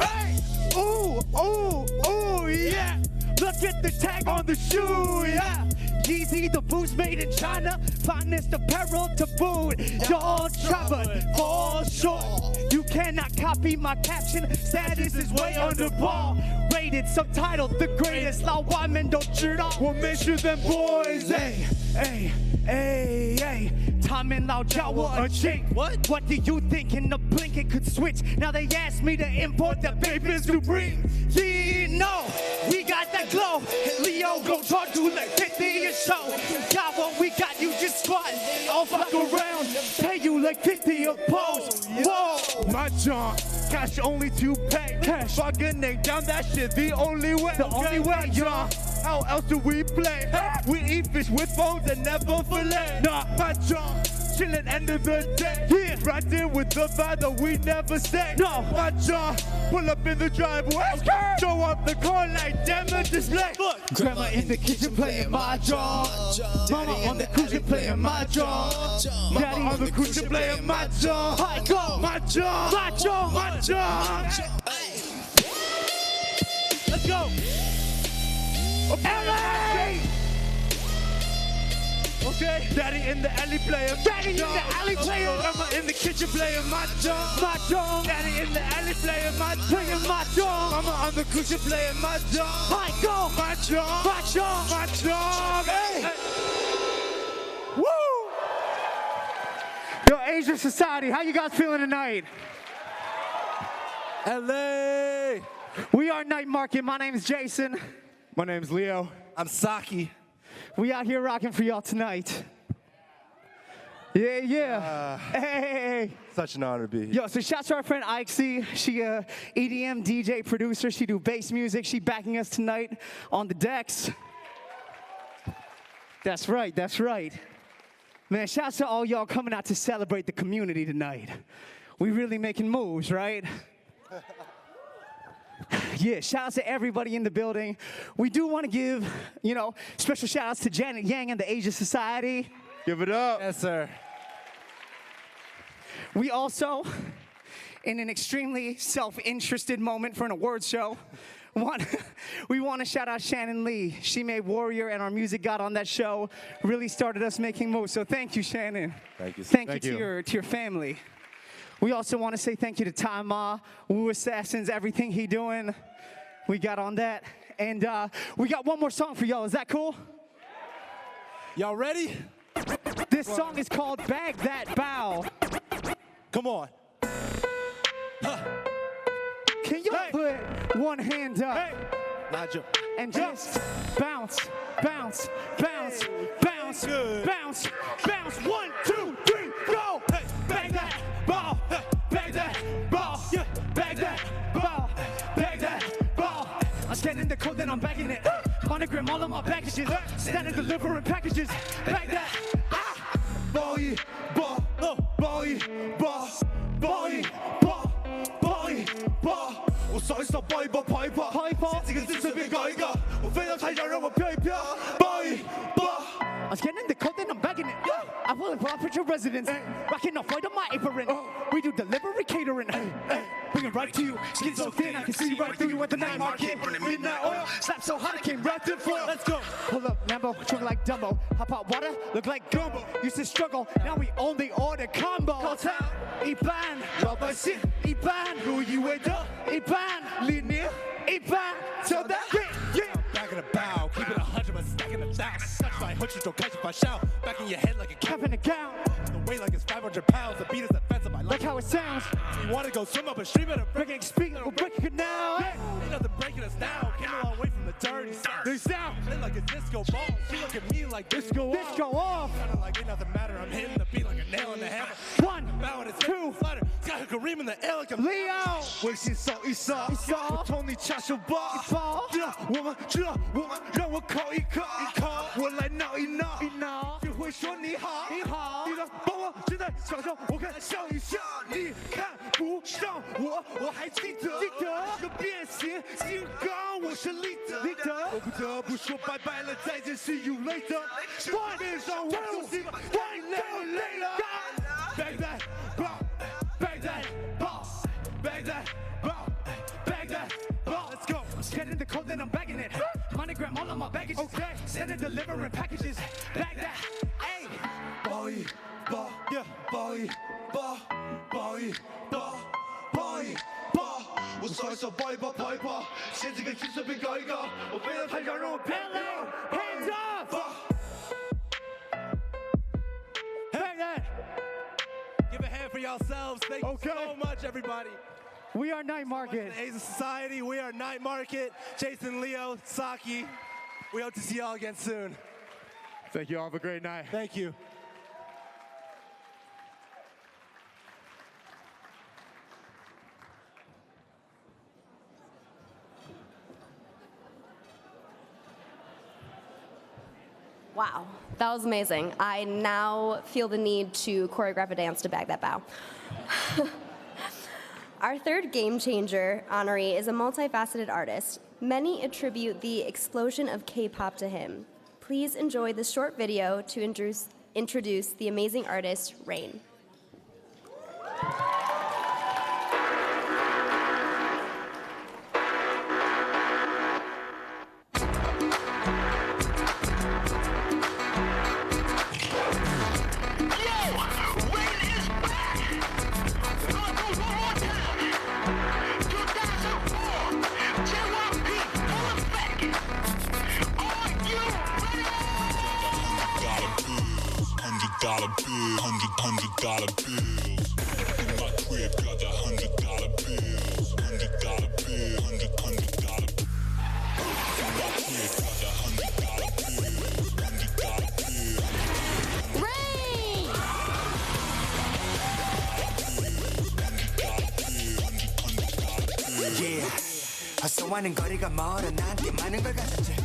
Hey. Ooh, ooh, ooh, yeah. Look at the tag on the shoe, yeah. Yeezy, the boots made in China. Finest apparel to boot. Don't travel, fall short. You cannot copy my caption. Status is way under par. Rated, subtitled, the greatest. 老外们都知道我们是 them boys. Hey, hey, hey, hey. 他们老叫我a chick. What do you think? In a blink it could switch. Now they ask me to import the babies to bring. Yeah, no, we got that glow. Leo go talk to like 50 a show. Got what we got, you just squat. I'll fuck around, pay you like 50 a pose. Whoa, my John, cash only to pay. Cash, fucking name down that shit the only way. The only way, John. How else do we play? We eat fish with bones and never fillet. Nah, my John, chillin' end of the day. Yeah, right there with the vibe that we never say. No, my John, pull up in the driveway. Okay. Show up the car like damn a display. Look, grandma in the kitchen playing mahjong. Mama on the cushion playing mahjong. Daddy on the cushion playing mahjong. I go mahjong. Let's go. LA! Okay, Daddy in the alley playing. Daddy in the alley playing. Mama in the kitchen playing mahjong. Daddy in the alley playing mahjong. Mama on the cushion playing mahjong. I go mahjong. Hey. Woo! Yo, Asia Society, how you guys feeling tonight? LA. We are Night Market. My name is Jason. My name's Leo. I'm Saki. We out here rocking for y'all tonight. Yeah. Hey. Such an honor to be here. Yo, so shout out to our friend Ixie. She a EDM DJ producer. She do bass music. She backing us tonight on the decks. That's right. Man, shout out to all y'all coming out to celebrate the community tonight. We really making moves, right? Yeah, shout out to everybody in the building. We do want to give, special shout outs to Janet Yang and the Asia Society. Give it up. Yes, sir. We also, in an extremely self-interested moment for an awards show, we want to shout out Shannon Lee. She made Warrior and our music got on that show, really started us making moves. So thank you, Shannon. Thank you. Thank you to your family. We also want to say thank you to Tai Ma, Wu Assassins, everything he doing. We got on that. And we got one more song for y'all. Is that cool? Y'all ready? This song is called Bag That Bow. Come on. Can y'all put one hand up? Nigel. And just bounce. 1, 2, 3, go! Hey, bag that ball, bag that ball, yeah, bag that ball, bag that ball. I'm standing the code, then I'm bagging it. Monogram all of my packages, standing delivering packages. Bag that, ball, ball, ball, ball, ball, ball, ball, ball. 我手一手抱一抱，跑一跑，写几个字随便搞一搞，我飞到台上让我飘一飘，抱一抱。I was getting the code, then I'm bagging it. I pull in for your residence. Rocking off white on my apron. We do delivery catering. Bring it right to you. Skin so thin, I can see right through you at the night market. Midnight oil, slap so hot, I came wrapped in foil. Let's go. Pull up, Lambo, drunk like Dumbo. Hop out water, look like gumbo. Used to struggle, now we only order combo. Call town, 一般老百姓，一般如意味的，一般理念，一般走的。Back in the bow, keep it 100, but stacking the thousands. Touch my hunches, don't catch it by shout. Back in your head like a cap in a gown. The weight like it's 500 pounds. The beat is offensive. I like how it sounds. You wanna go swim up a stream at a breaking speak, we'll break it now. Ain't nothing breaking us now. Came a long way from the dirty sound. Dirty sound. Play like a disco ball. She look at me like disco off. Kinda like ain't nothing matter. I'm hitting the beat like a nail in the hammer. 1, 2, slider. Got a Kareem in the air like a Leo. 微信扫一扫，我同你插手吧。知道我们让我考一考，我来闹一闹，就会说你好，你的帮我正在享受，我看笑一笑，你看不上我还记得个变形金刚，我是利德，我不得不说拜拜了，再见 see you later。One is on one to see one later。Bag that ball, bag that ball, bag that ball, bag that ball. Let's go. Get in the code, then I'm bagging it. Monogram all on my baggage. Okay. Send and delivering packages. Bag that. Hey. Boy, ball, yeah. Boy, ball, boy, ball, boy, ball. 我手一手抱一抱，跑一跑，写几个字随便搞一搞，我飞到台上让我飘一飘。Hands up. Bag that. Give a hand for yourselves. Thank you so much, everybody. We are Night Market. So Asia Society, we are Night Market. Jason, Leo, Saki. We hope to see you all again soon. Thank you all. Have a great night. Thank you. Wow, that was amazing. I now feel the need to choreograph a dance to bag that bow. Our third Game Changer honoree is a multifaceted artist. Many attribute the explosion of K-pop to him. Please enjoy this short video to introduce the amazing artist, Rain. $100 bills. In my crib, got the $100 bills. $100 bills. $100 bills. In my crib, got the $100 bills. $100 bills. Rain! Yeah. 헛소하는 거리가 멀어 나한테 많은 걸 가졌지.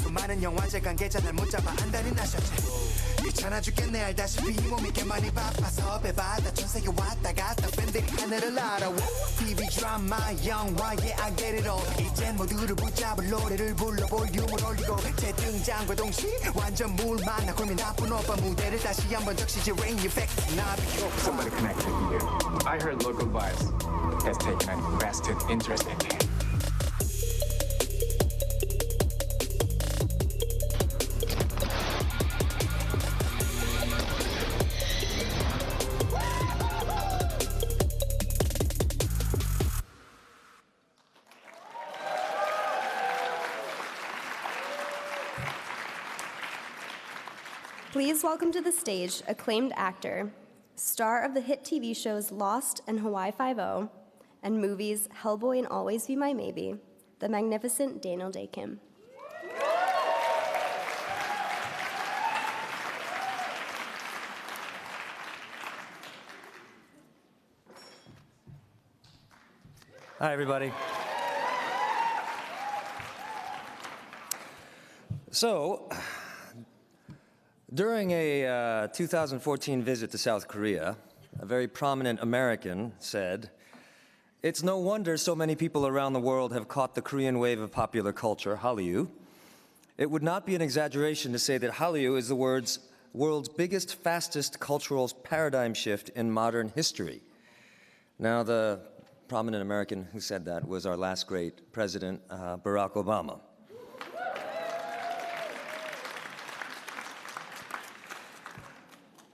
수많은 영화제 관계자들 못 잡아 안달이 나셨지. 귀찮아 죽겠네 알다시피 이 몸이 꽤 많이 바빠서 배바다 전세계 왔다 갔다 팬들이 하늘을 알아워. TV 드라마 영화 yeah I get it all. 이젠 모두를 붙잡을 노래를 불러 볼륨을 올리고 재등장과 동시에 완전 물 만나 고민 나쁜 오빠 무대를 다시 한번 적시지 Rain Effect 나비효과. Somebody connected here. I heard local Vice has taken a vested interest in me. Please welcome to the stage acclaimed actor, star of the hit TV shows Lost and Hawaii Five-0, and movies Hellboy and Always Be My Maybe, the magnificent Daniel Day Kim. Hi, everybody. So, during a 2014 visit to South Korea, a very prominent American said, It's no wonder so many people around the world have caught the Korean wave of popular culture, Hallyu. It would not be an exaggeration to say that Hallyu is the world's biggest, fastest cultural paradigm shift in modern history. Now, the prominent American who said that was our last great president, Barack Obama.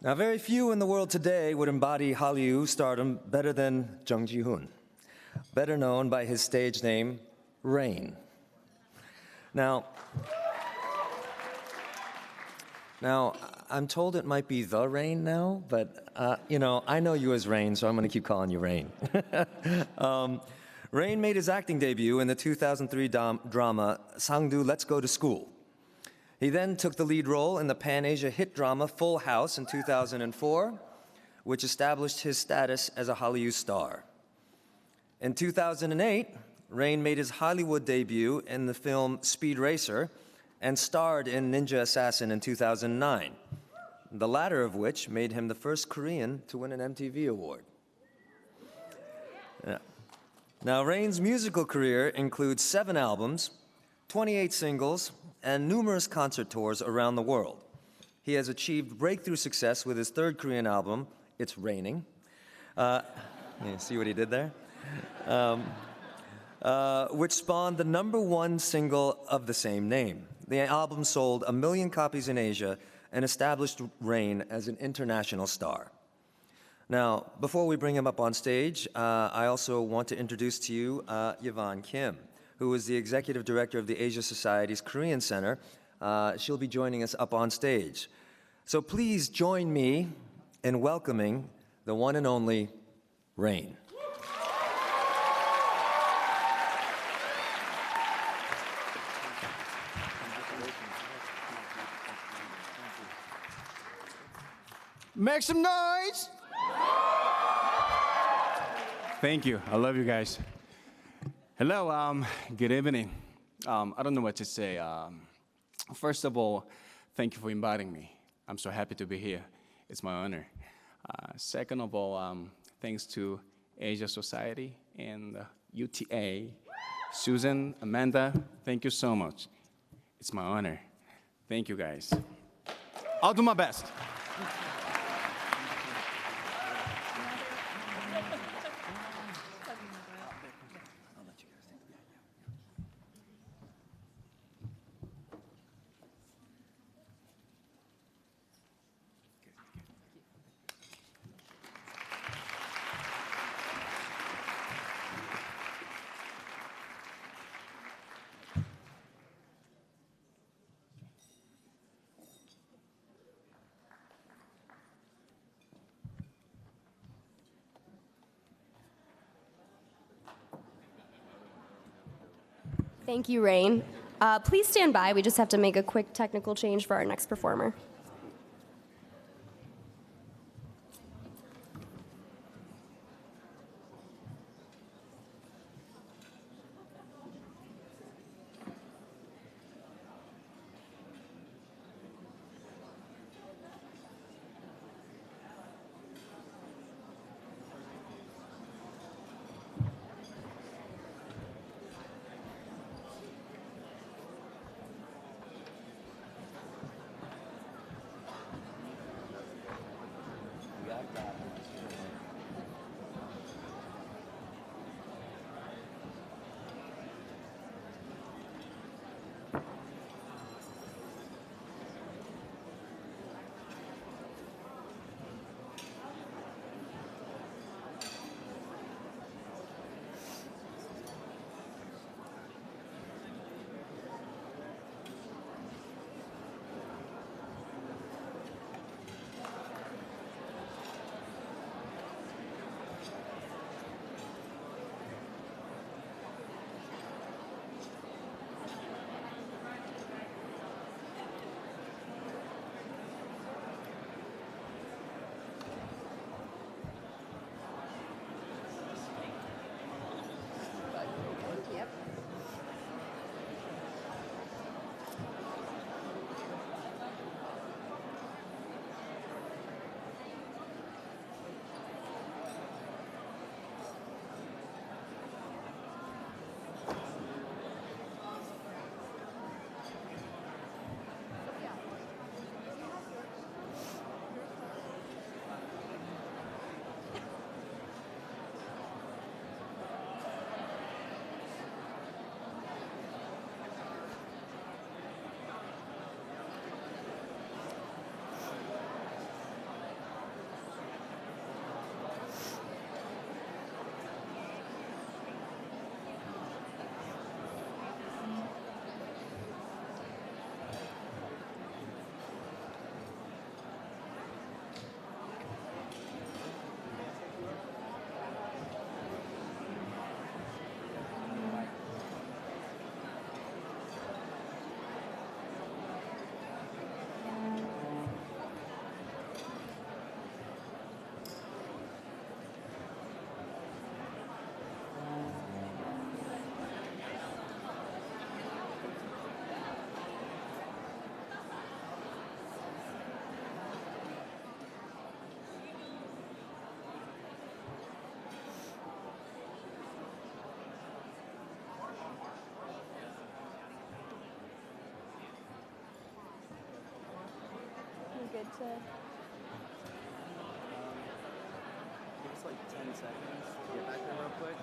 Now, very few in the world today would embody Hallyu stardom better than Jung Ji-Hoon, better known by his stage name, Rain. Now, I'm told it might be the Rain now, but, I know you as Rain, so I'm going to keep calling you Rain. Rain made his acting debut in the 2003 drama Sangdu Let's Go to School. He then took the lead role in the Pan-Asia hit drama Full House in 2004, which established his status as a Hallyu star. In 2008, Rain made his Hollywood debut in the film Speed Racer and starred in Ninja Assassin in 2009, the latter of which made him the first Korean to win an MTV award. Now, Rain's musical career includes 7 albums, 28 singles, and numerous concert tours around the world. He has achieved breakthrough success with his 3rd Korean album, It's Raining. You see what he did there? Which spawned the #1 single of the same name. The album sold 1 million copies in Asia and established Rain as an international star. Now, before we bring him up on stage, I also want to introduce to you Yvonne Kim, who is the Executive Director of the Asia Society's Korean Center. She'll be joining us up on stage. So please join me in welcoming the one and only Rain. Make some noise! Thank you. I love you guys. Hello, good evening. I don't know what to say. First of all, thank you for inviting me. I'm so happy to be here. It's my honor. Second of all, thanks to Asia Society and UTA. Susan, Amanda, thank you so much. It's my honor. Thank you, guys. I'll do my best. Thank you, Rain. Please stand by. We just have to make a quick technical change for our next performer. to... Give us like 10 seconds to get back there real quick.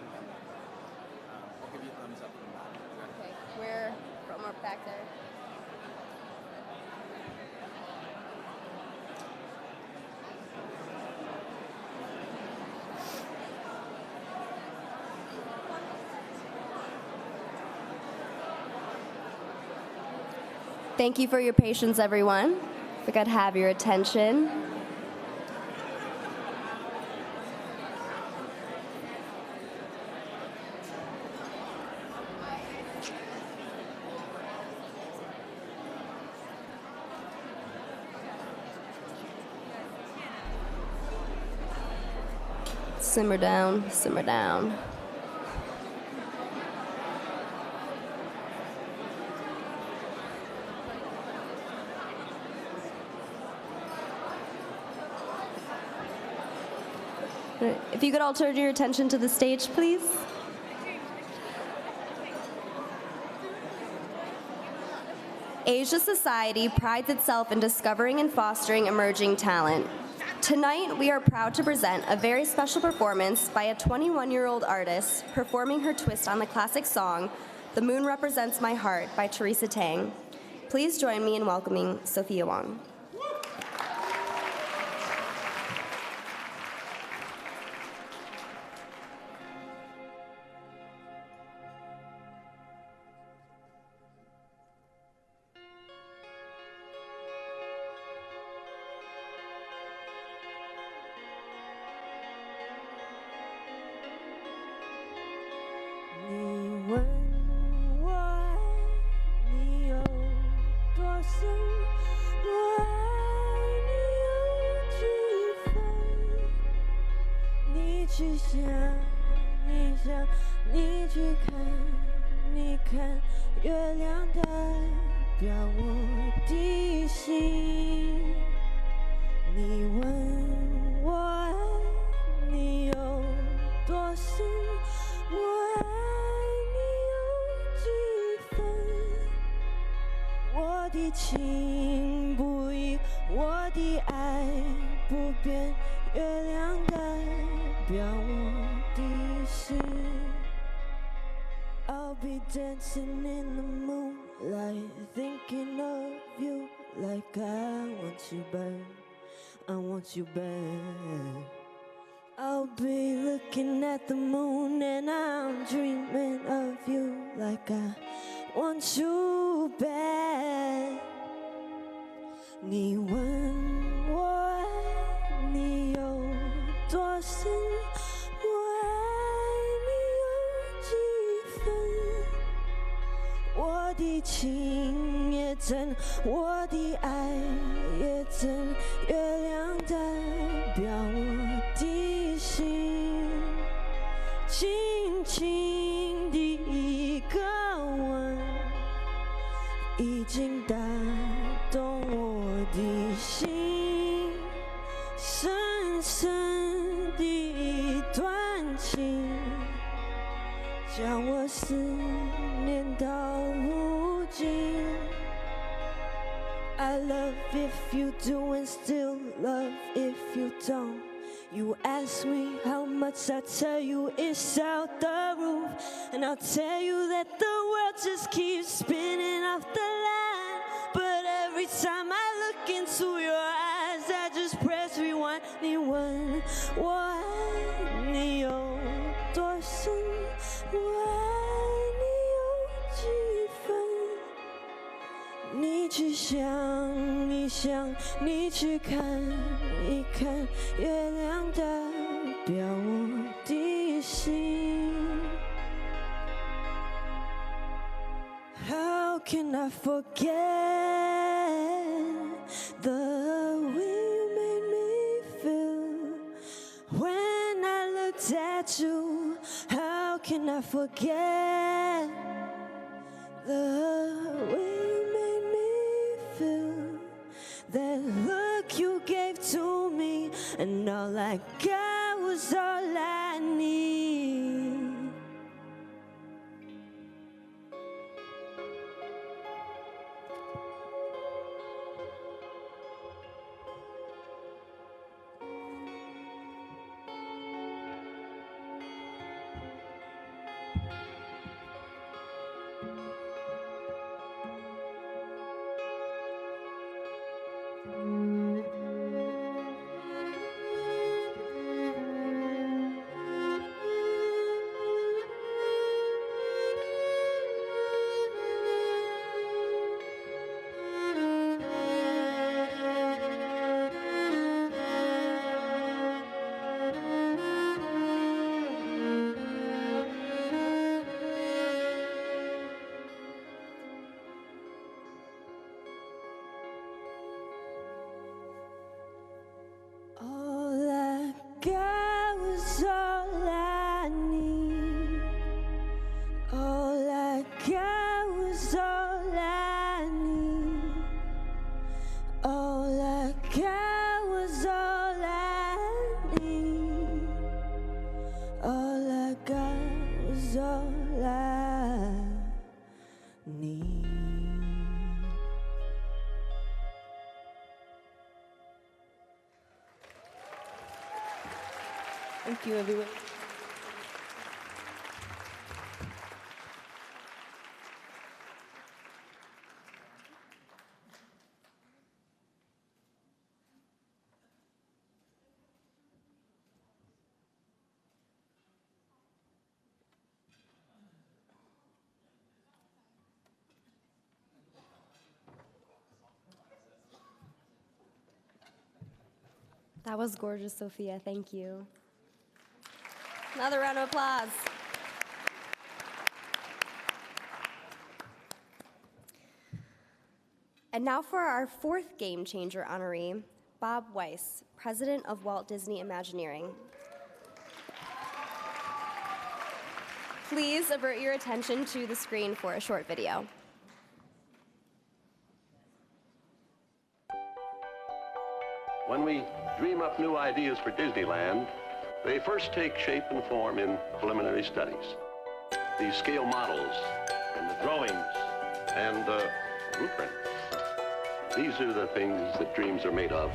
I'll give you a thumbs up from that. Okay, we're from up back there. Thank you for your patience, everyone. If I could have your attention. Simmer down, simmer down. If you could all turn your attention to the stage, please. Asia Society prides itself in discovering and fostering emerging talent. Tonight, we are proud to present a very special performance by a 21-year-old artist performing her twist on the classic song, "The Moon Represents My Heart" by Teresa Tang. Please join me in welcoming Sophia Wang. I'll be dancing in the moonlight, thinking of you like I want you back. I want you back. I'll be looking at the moon and I'm dreaming of you like I want you back. 你问我爱你有多深，我爱你有几分？我的情也真，我的爱也真，月亮代表我的心，轻轻的一个吻，已经打动我的心，深深的一段情，将我思念到如今。I love if you do and still love if you don't. You ask me how much, I tell you it's out the roof. And I'll tell you that the world just keeps spinning off the line. But every time I look into your eyes, I just press rewind. 你问我爱你有多深，我爱你有几分？你去想一想，你去看一看，月亮代表我的心。How can I forget the way you made me feel when I looked at you? How can I forget the way you made me feel? That look you gave to me, and all I got was all I need. is all I need. Thank you, everyone. That was gorgeous, Sophia. Thank you. Another round of applause. And now for our fourth Game Changer honoree, Bob Weis, president of Walt Disney Imagineering. Please avert your attention to the screen for a short video. When we dream up new ideas for Disneyland, they first take shape and form in preliminary studies. These scale models and the drawings and the blueprints. These are the things that dreams are made of.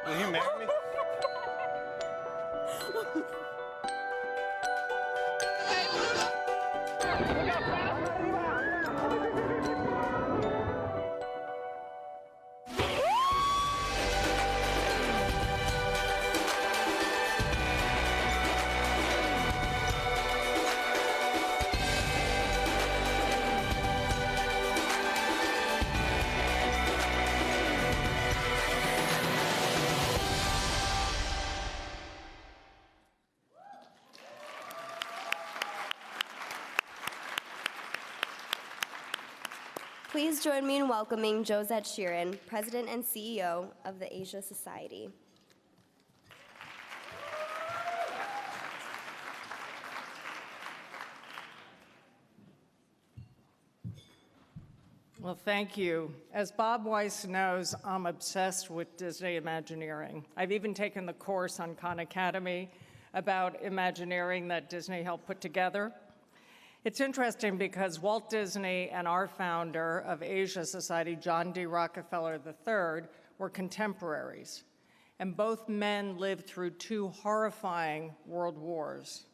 Will you marry me? Please join me in welcoming Josette Sheeran, President and CEO of the Asia Society. Well, thank you. As Bob Weis knows, I'm obsessed with Disney Imagineering. I've even taken the course on Khan Academy about Imagineering that Disney helped put together. It's interesting because Walt Disney and our founder of Asia Society, John D. Rockefeller III, were contemporaries. And both men lived through two horrifying world wars.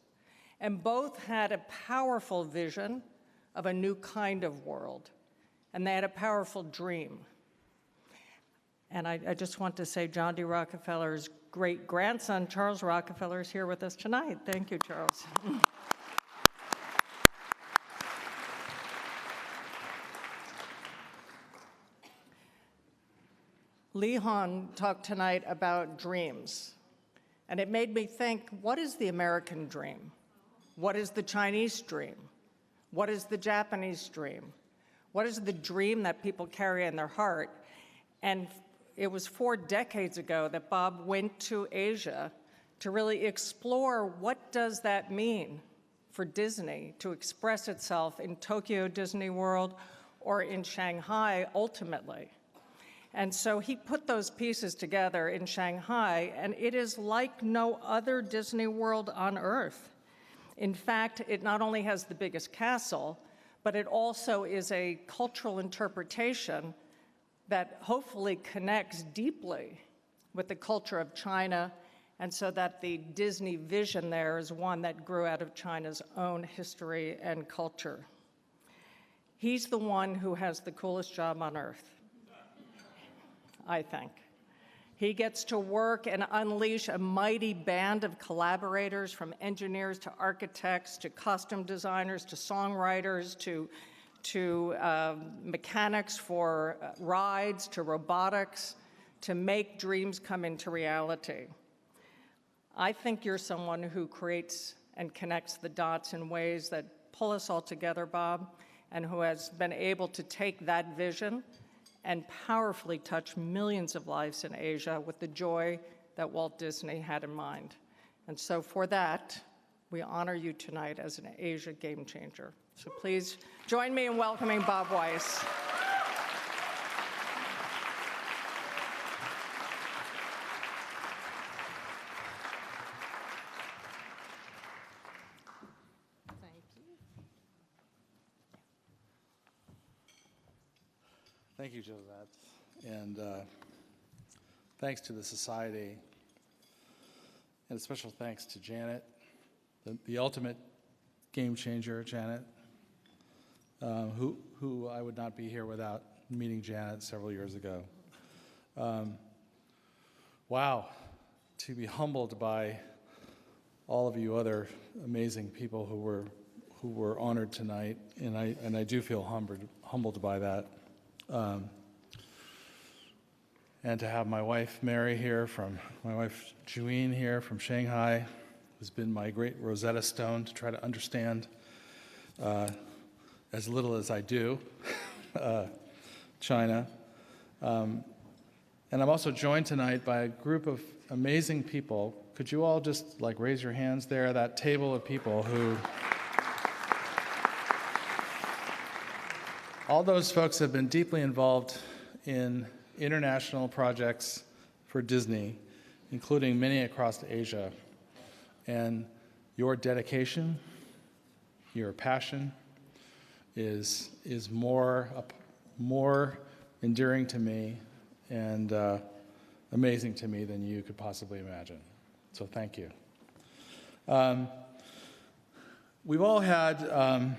And both had a powerful vision of a new kind of world. And they had a powerful dream. And I just want to say John D. Rockefeller's great-grandson, Charles Rockefeller, is here with us tonight. Thank you, Charles. Leehom talked tonight about dreams. And it made me think, what is the American dream? What is the Chinese dream? What is the Japanese dream? What is the dream that people carry in their heart? And it was 4 decades ago that Bob went to Asia to really explore what does that mean for Disney to express itself in Tokyo Disney World or in Shanghai ultimately. And so he put those pieces together in Shanghai, and it is like no other Disney World on earth. In fact, it not only has the biggest castle, but it also is a cultural interpretation that hopefully connects deeply with the culture of China, and so that the Disney vision there is one that grew out of China's own history and culture. He's the one who has the coolest job on earth, I think. He gets to work and unleash a mighty band of collaborators, from engineers to architects to costume designers to songwriters to mechanics for rides to robotics, to make dreams come into reality. I think you're someone who creates and connects the dots in ways that pull us all together, Bob, and who has been able to take that vision and powerfully touch millions of lives in Asia with the joy that Walt Disney had in mind. And so for that, we honor you tonight as an Asia game changer. So please join me in welcoming Bob Weis. Thank you, Josette, and thanks to the Society, and a special thanks to Janet, the ultimate game changer, Janet, who I would not be here without meeting Janet several years ago. Wow, to be humbled by all of you other amazing people who were honored tonight, and I do feel humbled by that. And to have my wife Mary here, my wife Juin here from Shanghai, who's been my great Rosetta Stone to try to understand as little as I do China. And I'm also joined tonight by a group of amazing people. Could you all just raise your hands there? That table of people who. All those folks have been deeply involved in international projects for Disney, including many across Asia. And your dedication, your passion is more endearing to me and amazing to me than you could possibly imagine. So thank you. We've all had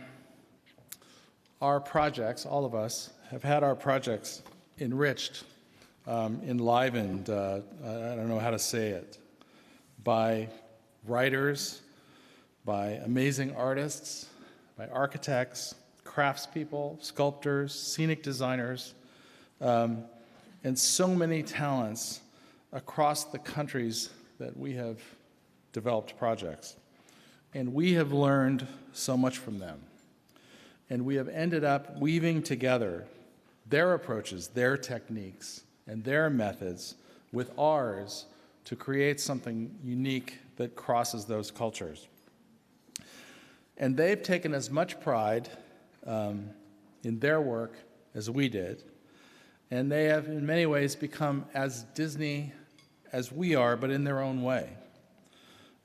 our projects, all of us, have had our projects enriched, enlivened, I don't know how to say it, by writers, by amazing artists, by architects, craftspeople, sculptors, scenic designers, and so many talents across the countries that we have developed projects. And we have learned so much from them. And we have ended up weaving together their approaches, their techniques, and their methods with ours to create something unique that crosses those cultures. And they've taken as much pride in their work as we did, and they have in many ways become as Disney as we are, but in their own way,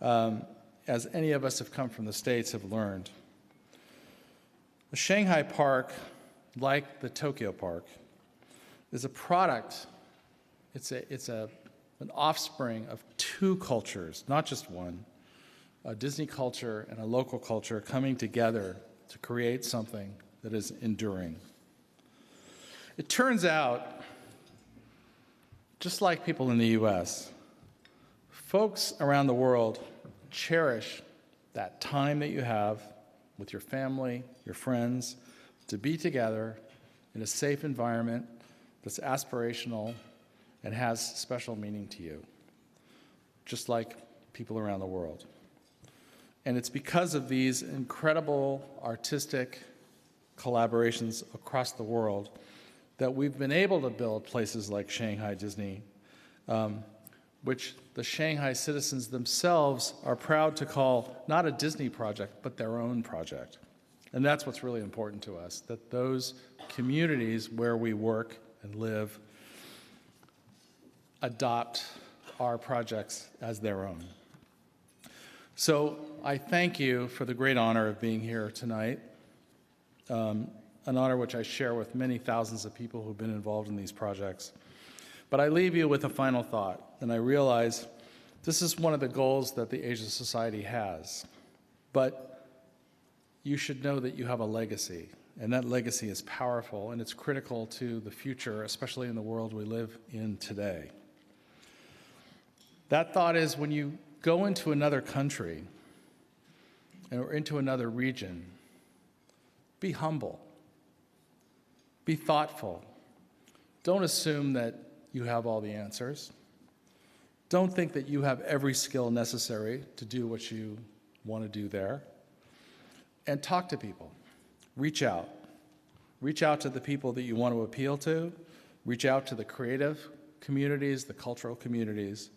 as any of us have come from the States have learned. The Shanghai Park, like the Tokyo Park, is a product, it's an offspring of two cultures, not just one, a Disney culture and a local culture coming together to create something that is enduring. It turns out, just like people in the U.S., folks around the world cherish that time that you have with your family, your friends, to be together in a safe environment that's aspirational and has special meaning to you, just like people around the world. And it's because of these incredible artistic collaborations across the world that we've been able to build places like Shanghai Disney, which the Shanghai citizens themselves are proud to call not a Disney project, but their own project. And that's what's really important to us, that those communities where we work and live adopt our projects as their own. So I thank you for the great honor of being here tonight, an honor which I share with many thousands of people who've been involved in these projects. But I leave you with a final thought, and I realize this is one of the goals that the Asia Society has. But you should know that you have a legacy, and that legacy is powerful, and it's critical to the future, especially in the world we live in today. That thought is when you go into another country or into another region, be humble, be thoughtful. Don't assume that you have all the answers. Don't think that you have every skill necessary to do what you want to do there. And talk to people. Reach out. Reach out to the people that you want to appeal to. Reach out to the creative communities, the cultural communities,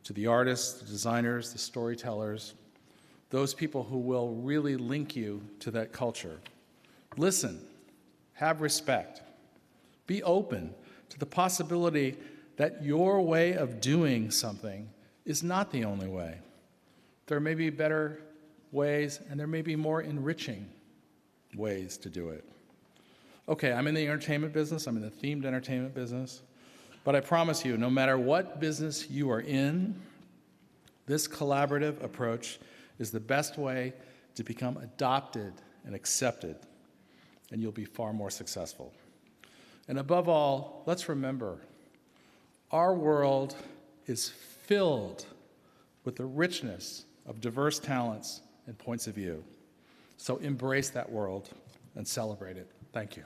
to the artists, the designers, the storytellers, those people who will really link you to that culture. Listen, have respect, be open to the possibility that your way of doing something is not the only way. There may be better ways, and there may be more enriching ways to do it. Okay, I'm in the entertainment business, I'm in the themed entertainment business, but I promise you, no matter what business you are in, this collaborative approach is the best way to become adopted and accepted, and you'll be far more successful. And above all, let's remember, our world is filled with the richness of diverse talents and points of view. So embrace that world and celebrate it. Thank you.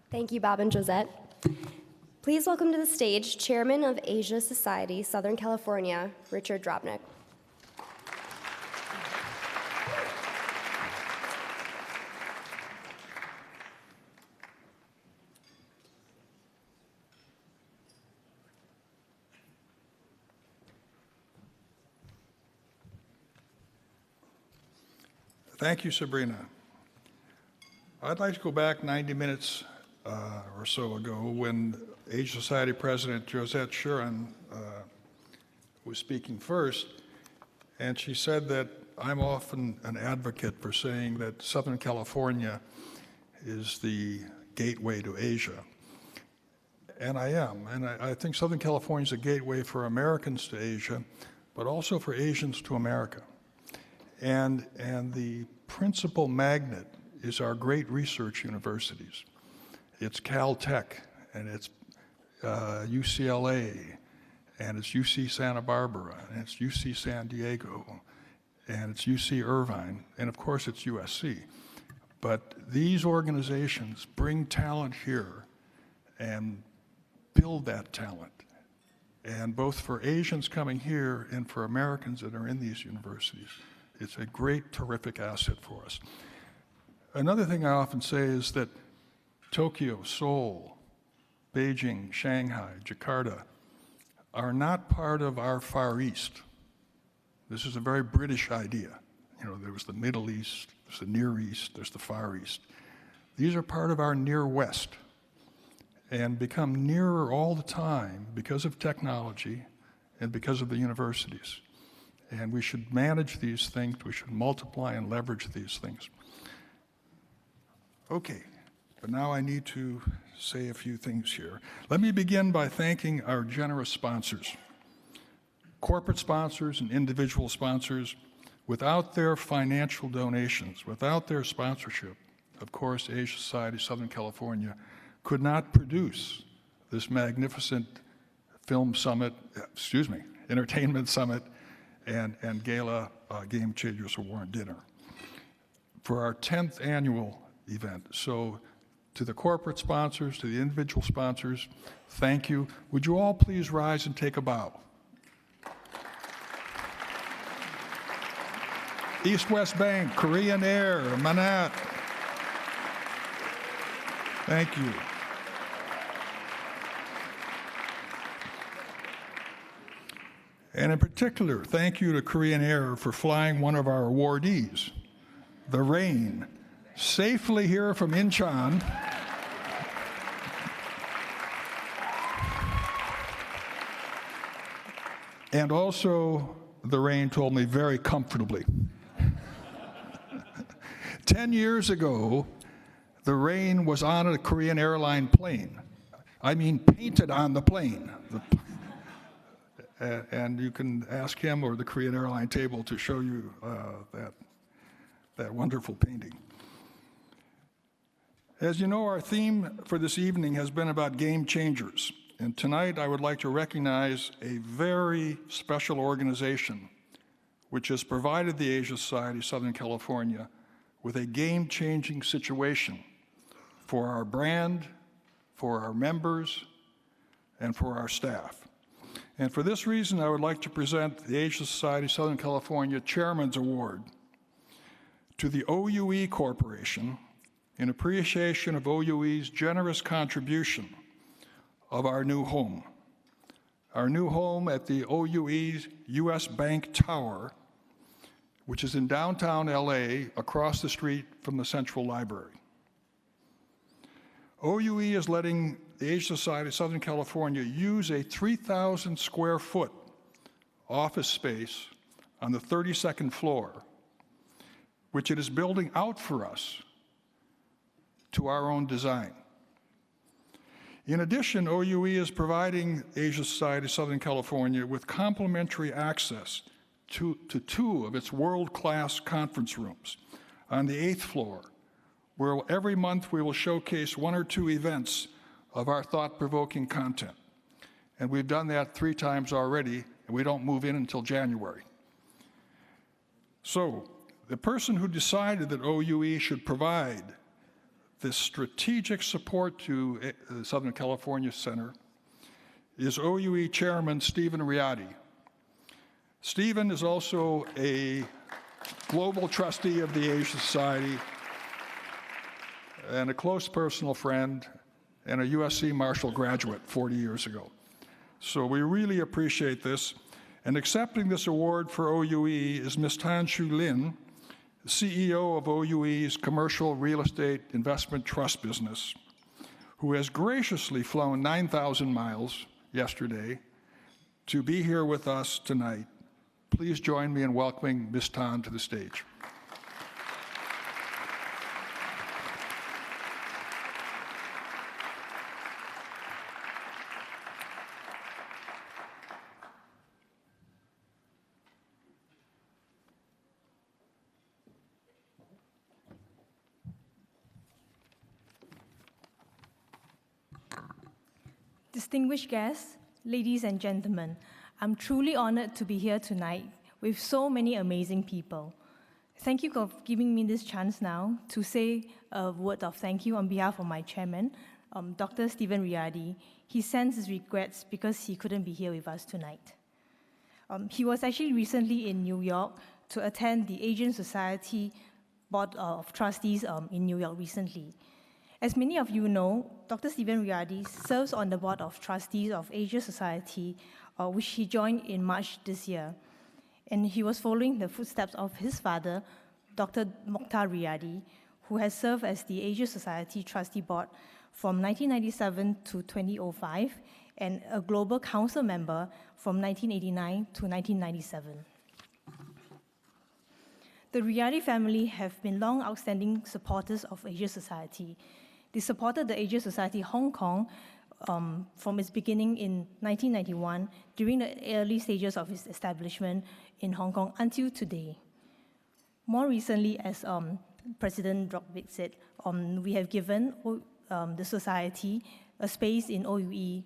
Thank you, Bob and Josette. Please welcome to the stage Chairman of Asia Society, Southern California, Richard Drobnik. Thank you, Sabrina. I'd like to go back 90 minutes or so ago when Asia Society President Josette Shuren was speaking first, and she said that I'm often an advocate for saying that Southern California is the gateway to Asia. And I am, and I think Southern California is a gateway for Americans to Asia, but also for Asians to America. And the principal magnet is our great research universities. It's Caltech, and it's UCLA, and it's UC Santa Barbara, and it's UC San Diego, and it's UC Irvine, and of course it's USC. But these organizations bring talent here and build that talent. And both for Asians coming here and for Americans that are in these universities, it's a great, terrific asset for us. Another thing I often say is that Tokyo, Seoul, Beijing, Shanghai, Jakarta are not part of our Far East. This is a very British idea. You know, there was the Middle East, there's the Near East, there's the Far East. These are part of our Near West and become nearer all the time because of technology and because of the universities. And we should manage these things, we should multiply and leverage these things. Okay, but now I need to say a few things here. Let me begin by thanking our generous sponsors. Corporate sponsors and individual sponsors, without their financial donations, without their sponsorship, of course, Asia Society Southern California could not produce this magnificent entertainment summit and gala Game Changers Award dinner for our 10th annual event. So to the corporate sponsors, to the individual sponsors, thank you. Would you all please rise and take a bow? East West Bank, Korean Air, Manat. Thank you. And in particular, thank you to Korean Air for flying one of our awardees, the Rain, safely here from Incheon. And also the rain told me very comfortably. 10 years ago, the rain was on a Korean airline plane. I mean, painted on the plane. And you can ask him or the Korean airline table to show you that wonderful painting. As you know, our theme for this evening has been about game changers. And tonight I would like to recognize a very special organization which has provided the Asia Society Southern California with a game-changing situation for our brand, for our members, and for our staff. And for this reason, I would like to present the Asia Society Southern California Chairman's Award to the OUE Corporation in appreciation of OUE's generous contribution of our new home. Our new home at the OUE's U.S. Bank Tower, which is in downtown LA, across the street from the Central Library. OUE is letting the Asia Society of Southern California use a 3,000 square foot office space on the 32nd floor, which it is building out for us to our own design. In addition, OUE is providing Asia Society of Southern California with complimentary access to two of its world-class conference rooms on the 8th floor, where every month we will showcase one or two events of our thought-provoking content. And we've done that 3 times already, and we don't move in until January. So, the person who decided that OUE should provide this strategic support to the Southern California Center is OUE Chairman Stephen Riady. Stephen is also a global trustee of the Asia Society and a close personal friend and a USC Marshall graduate 40 years ago. So we really appreciate this. And accepting this award for OUE is Ms. Tan-Shu Lin, CEO of OUE's Commercial Real Estate Investment Trust business, who has graciously flown 9,000 miles yesterday to be here with us tonight. Please join me in welcoming Ms. Tan to the stage. Distinguished guests, ladies and gentlemen, I'm truly honored to be here tonight with so many amazing people. Thank you for giving me this chance now to say a word of thank you on behalf of my chairman, Dr. Stephen Riady. He sends his regrets because he couldn't be here with us tonight. He was actually recently in New York to attend the Asian Society Board of Trustees in New York recently. As many of you know, Dr. Stephen Riady serves on the Board of Trustees of Asia Society, which he joined in March this year. And he was following the footsteps of his father, Dr. Mokhtar Riady, who has served as the Asia Society Trustee Board from 1997 to 2005, and a Global Council member from 1989 to 1997. The Riady family have been long outstanding supporters of Asia Society. They supported the Asia Society Hong Kong from its beginning in 1991, during the early stages of its establishment in Hong Kong until today. More recently, as President Dropic said, we have given the Society a space in OUE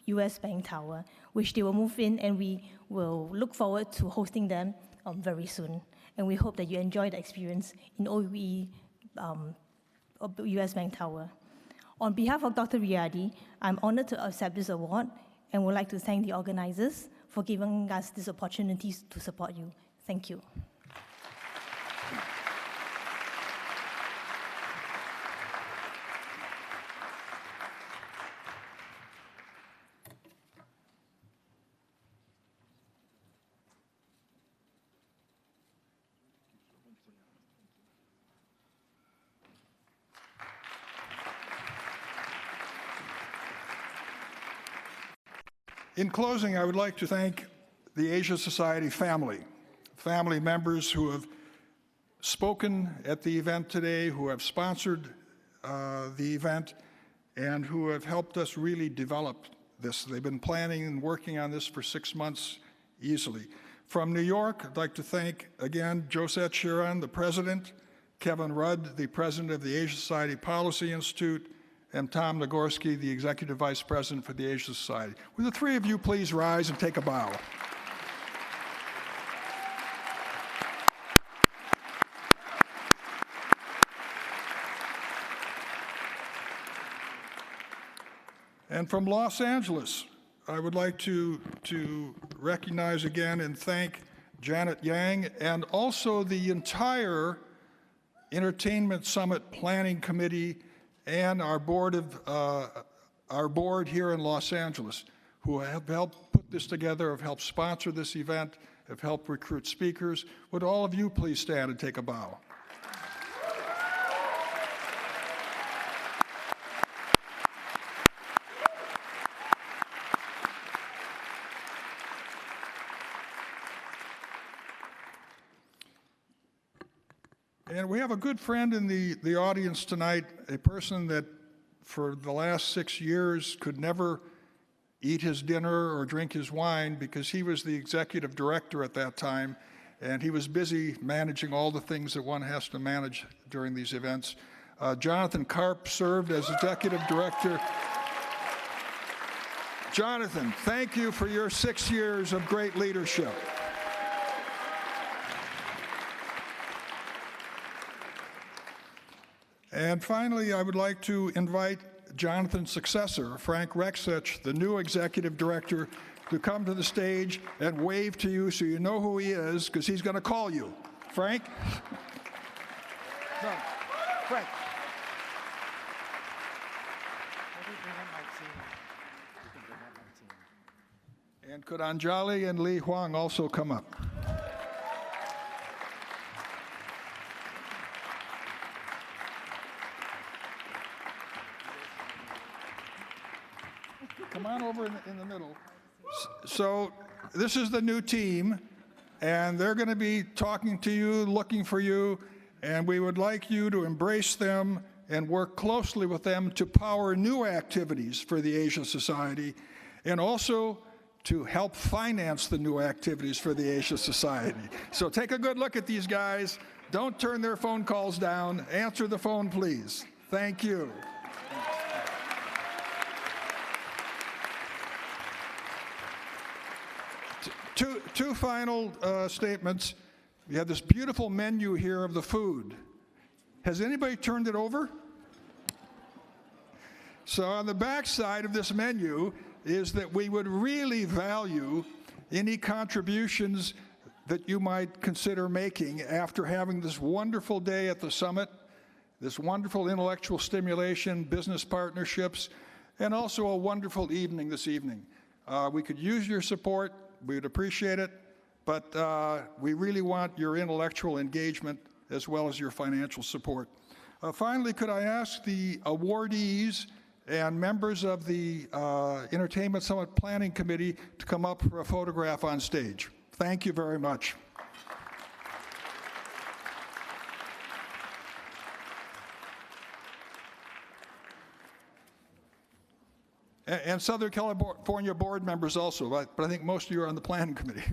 U.S. Bank Tower, which they will move in, and we will look forward to hosting them very soon. And we hope that you enjoy the experience in OUE U.S. Bank Tower. On behalf of Dr. Riady, I'm honored to accept this award and would like to thank the organizers for giving us this opportunity to support you. Thank you. In closing, I would like to thank the Asia Society family members who have spoken at the event today, who have sponsored the event, and who have helped us really develop this. They've been planning and working on this for 6 months easily. From New York, I'd like to thank again Josette Chiron, the president, Kevin Rudd, the president of the Asia Society Policy Institute, and Tom Nagorski, the executive vice president for the Asia Society. Will the three of you please rise and take a bow? And from Los Angeles, I would like to recognize again and thank Janet Yang and also the entire Entertainment Summit Planning Committee and our board here in Los Angeles, who have helped put this together, have helped sponsor this event, have helped recruit speakers. Would all of you please stand and take a bow? And we have a good friend in the audience tonight, a person that for the last 6 years could never eat his dinner or drink his wine because he was the executive director at that time, and he was busy managing all the things that one has to manage during these events. Jonathan Karp served as executive director. Jonathan, thank you for your 6 years of great leadership. And finally, I would like to invite Jonathan's successor, Frank Rexich, the new executive director, to come to the stage and wave to you so you know who he is, because he's going to call you. Frank? No, Frank. And could Anjali and Li Huang also come up? Come on over in the middle. So this is the new team, and they're going to be talking to you, looking for you, and we would like you to embrace them and work closely with them to power new activities for the Asia Society, and also to help finance the new activities for the Asia Society. So take a good look at these guys. Don't turn their phone calls down. Answer the phone, please. Thank you. Two final statements. We have this beautiful menu here of the food. Has anybody turned it over? So on the back side of this menu is that we would really value any contributions that you might consider making after having this wonderful day at the summit, this wonderful intellectual stimulation, business partnerships, and also a wonderful evening this evening. We could use your support. We would appreciate it, but we really want your intellectual engagement as well as your financial support. Finally, could I ask the awardees and members of the Entertainment Summit Planning Committee to come up for a photograph on stage? Thank you very much. And Southern California board members also, but I think most of you are on the planning committee.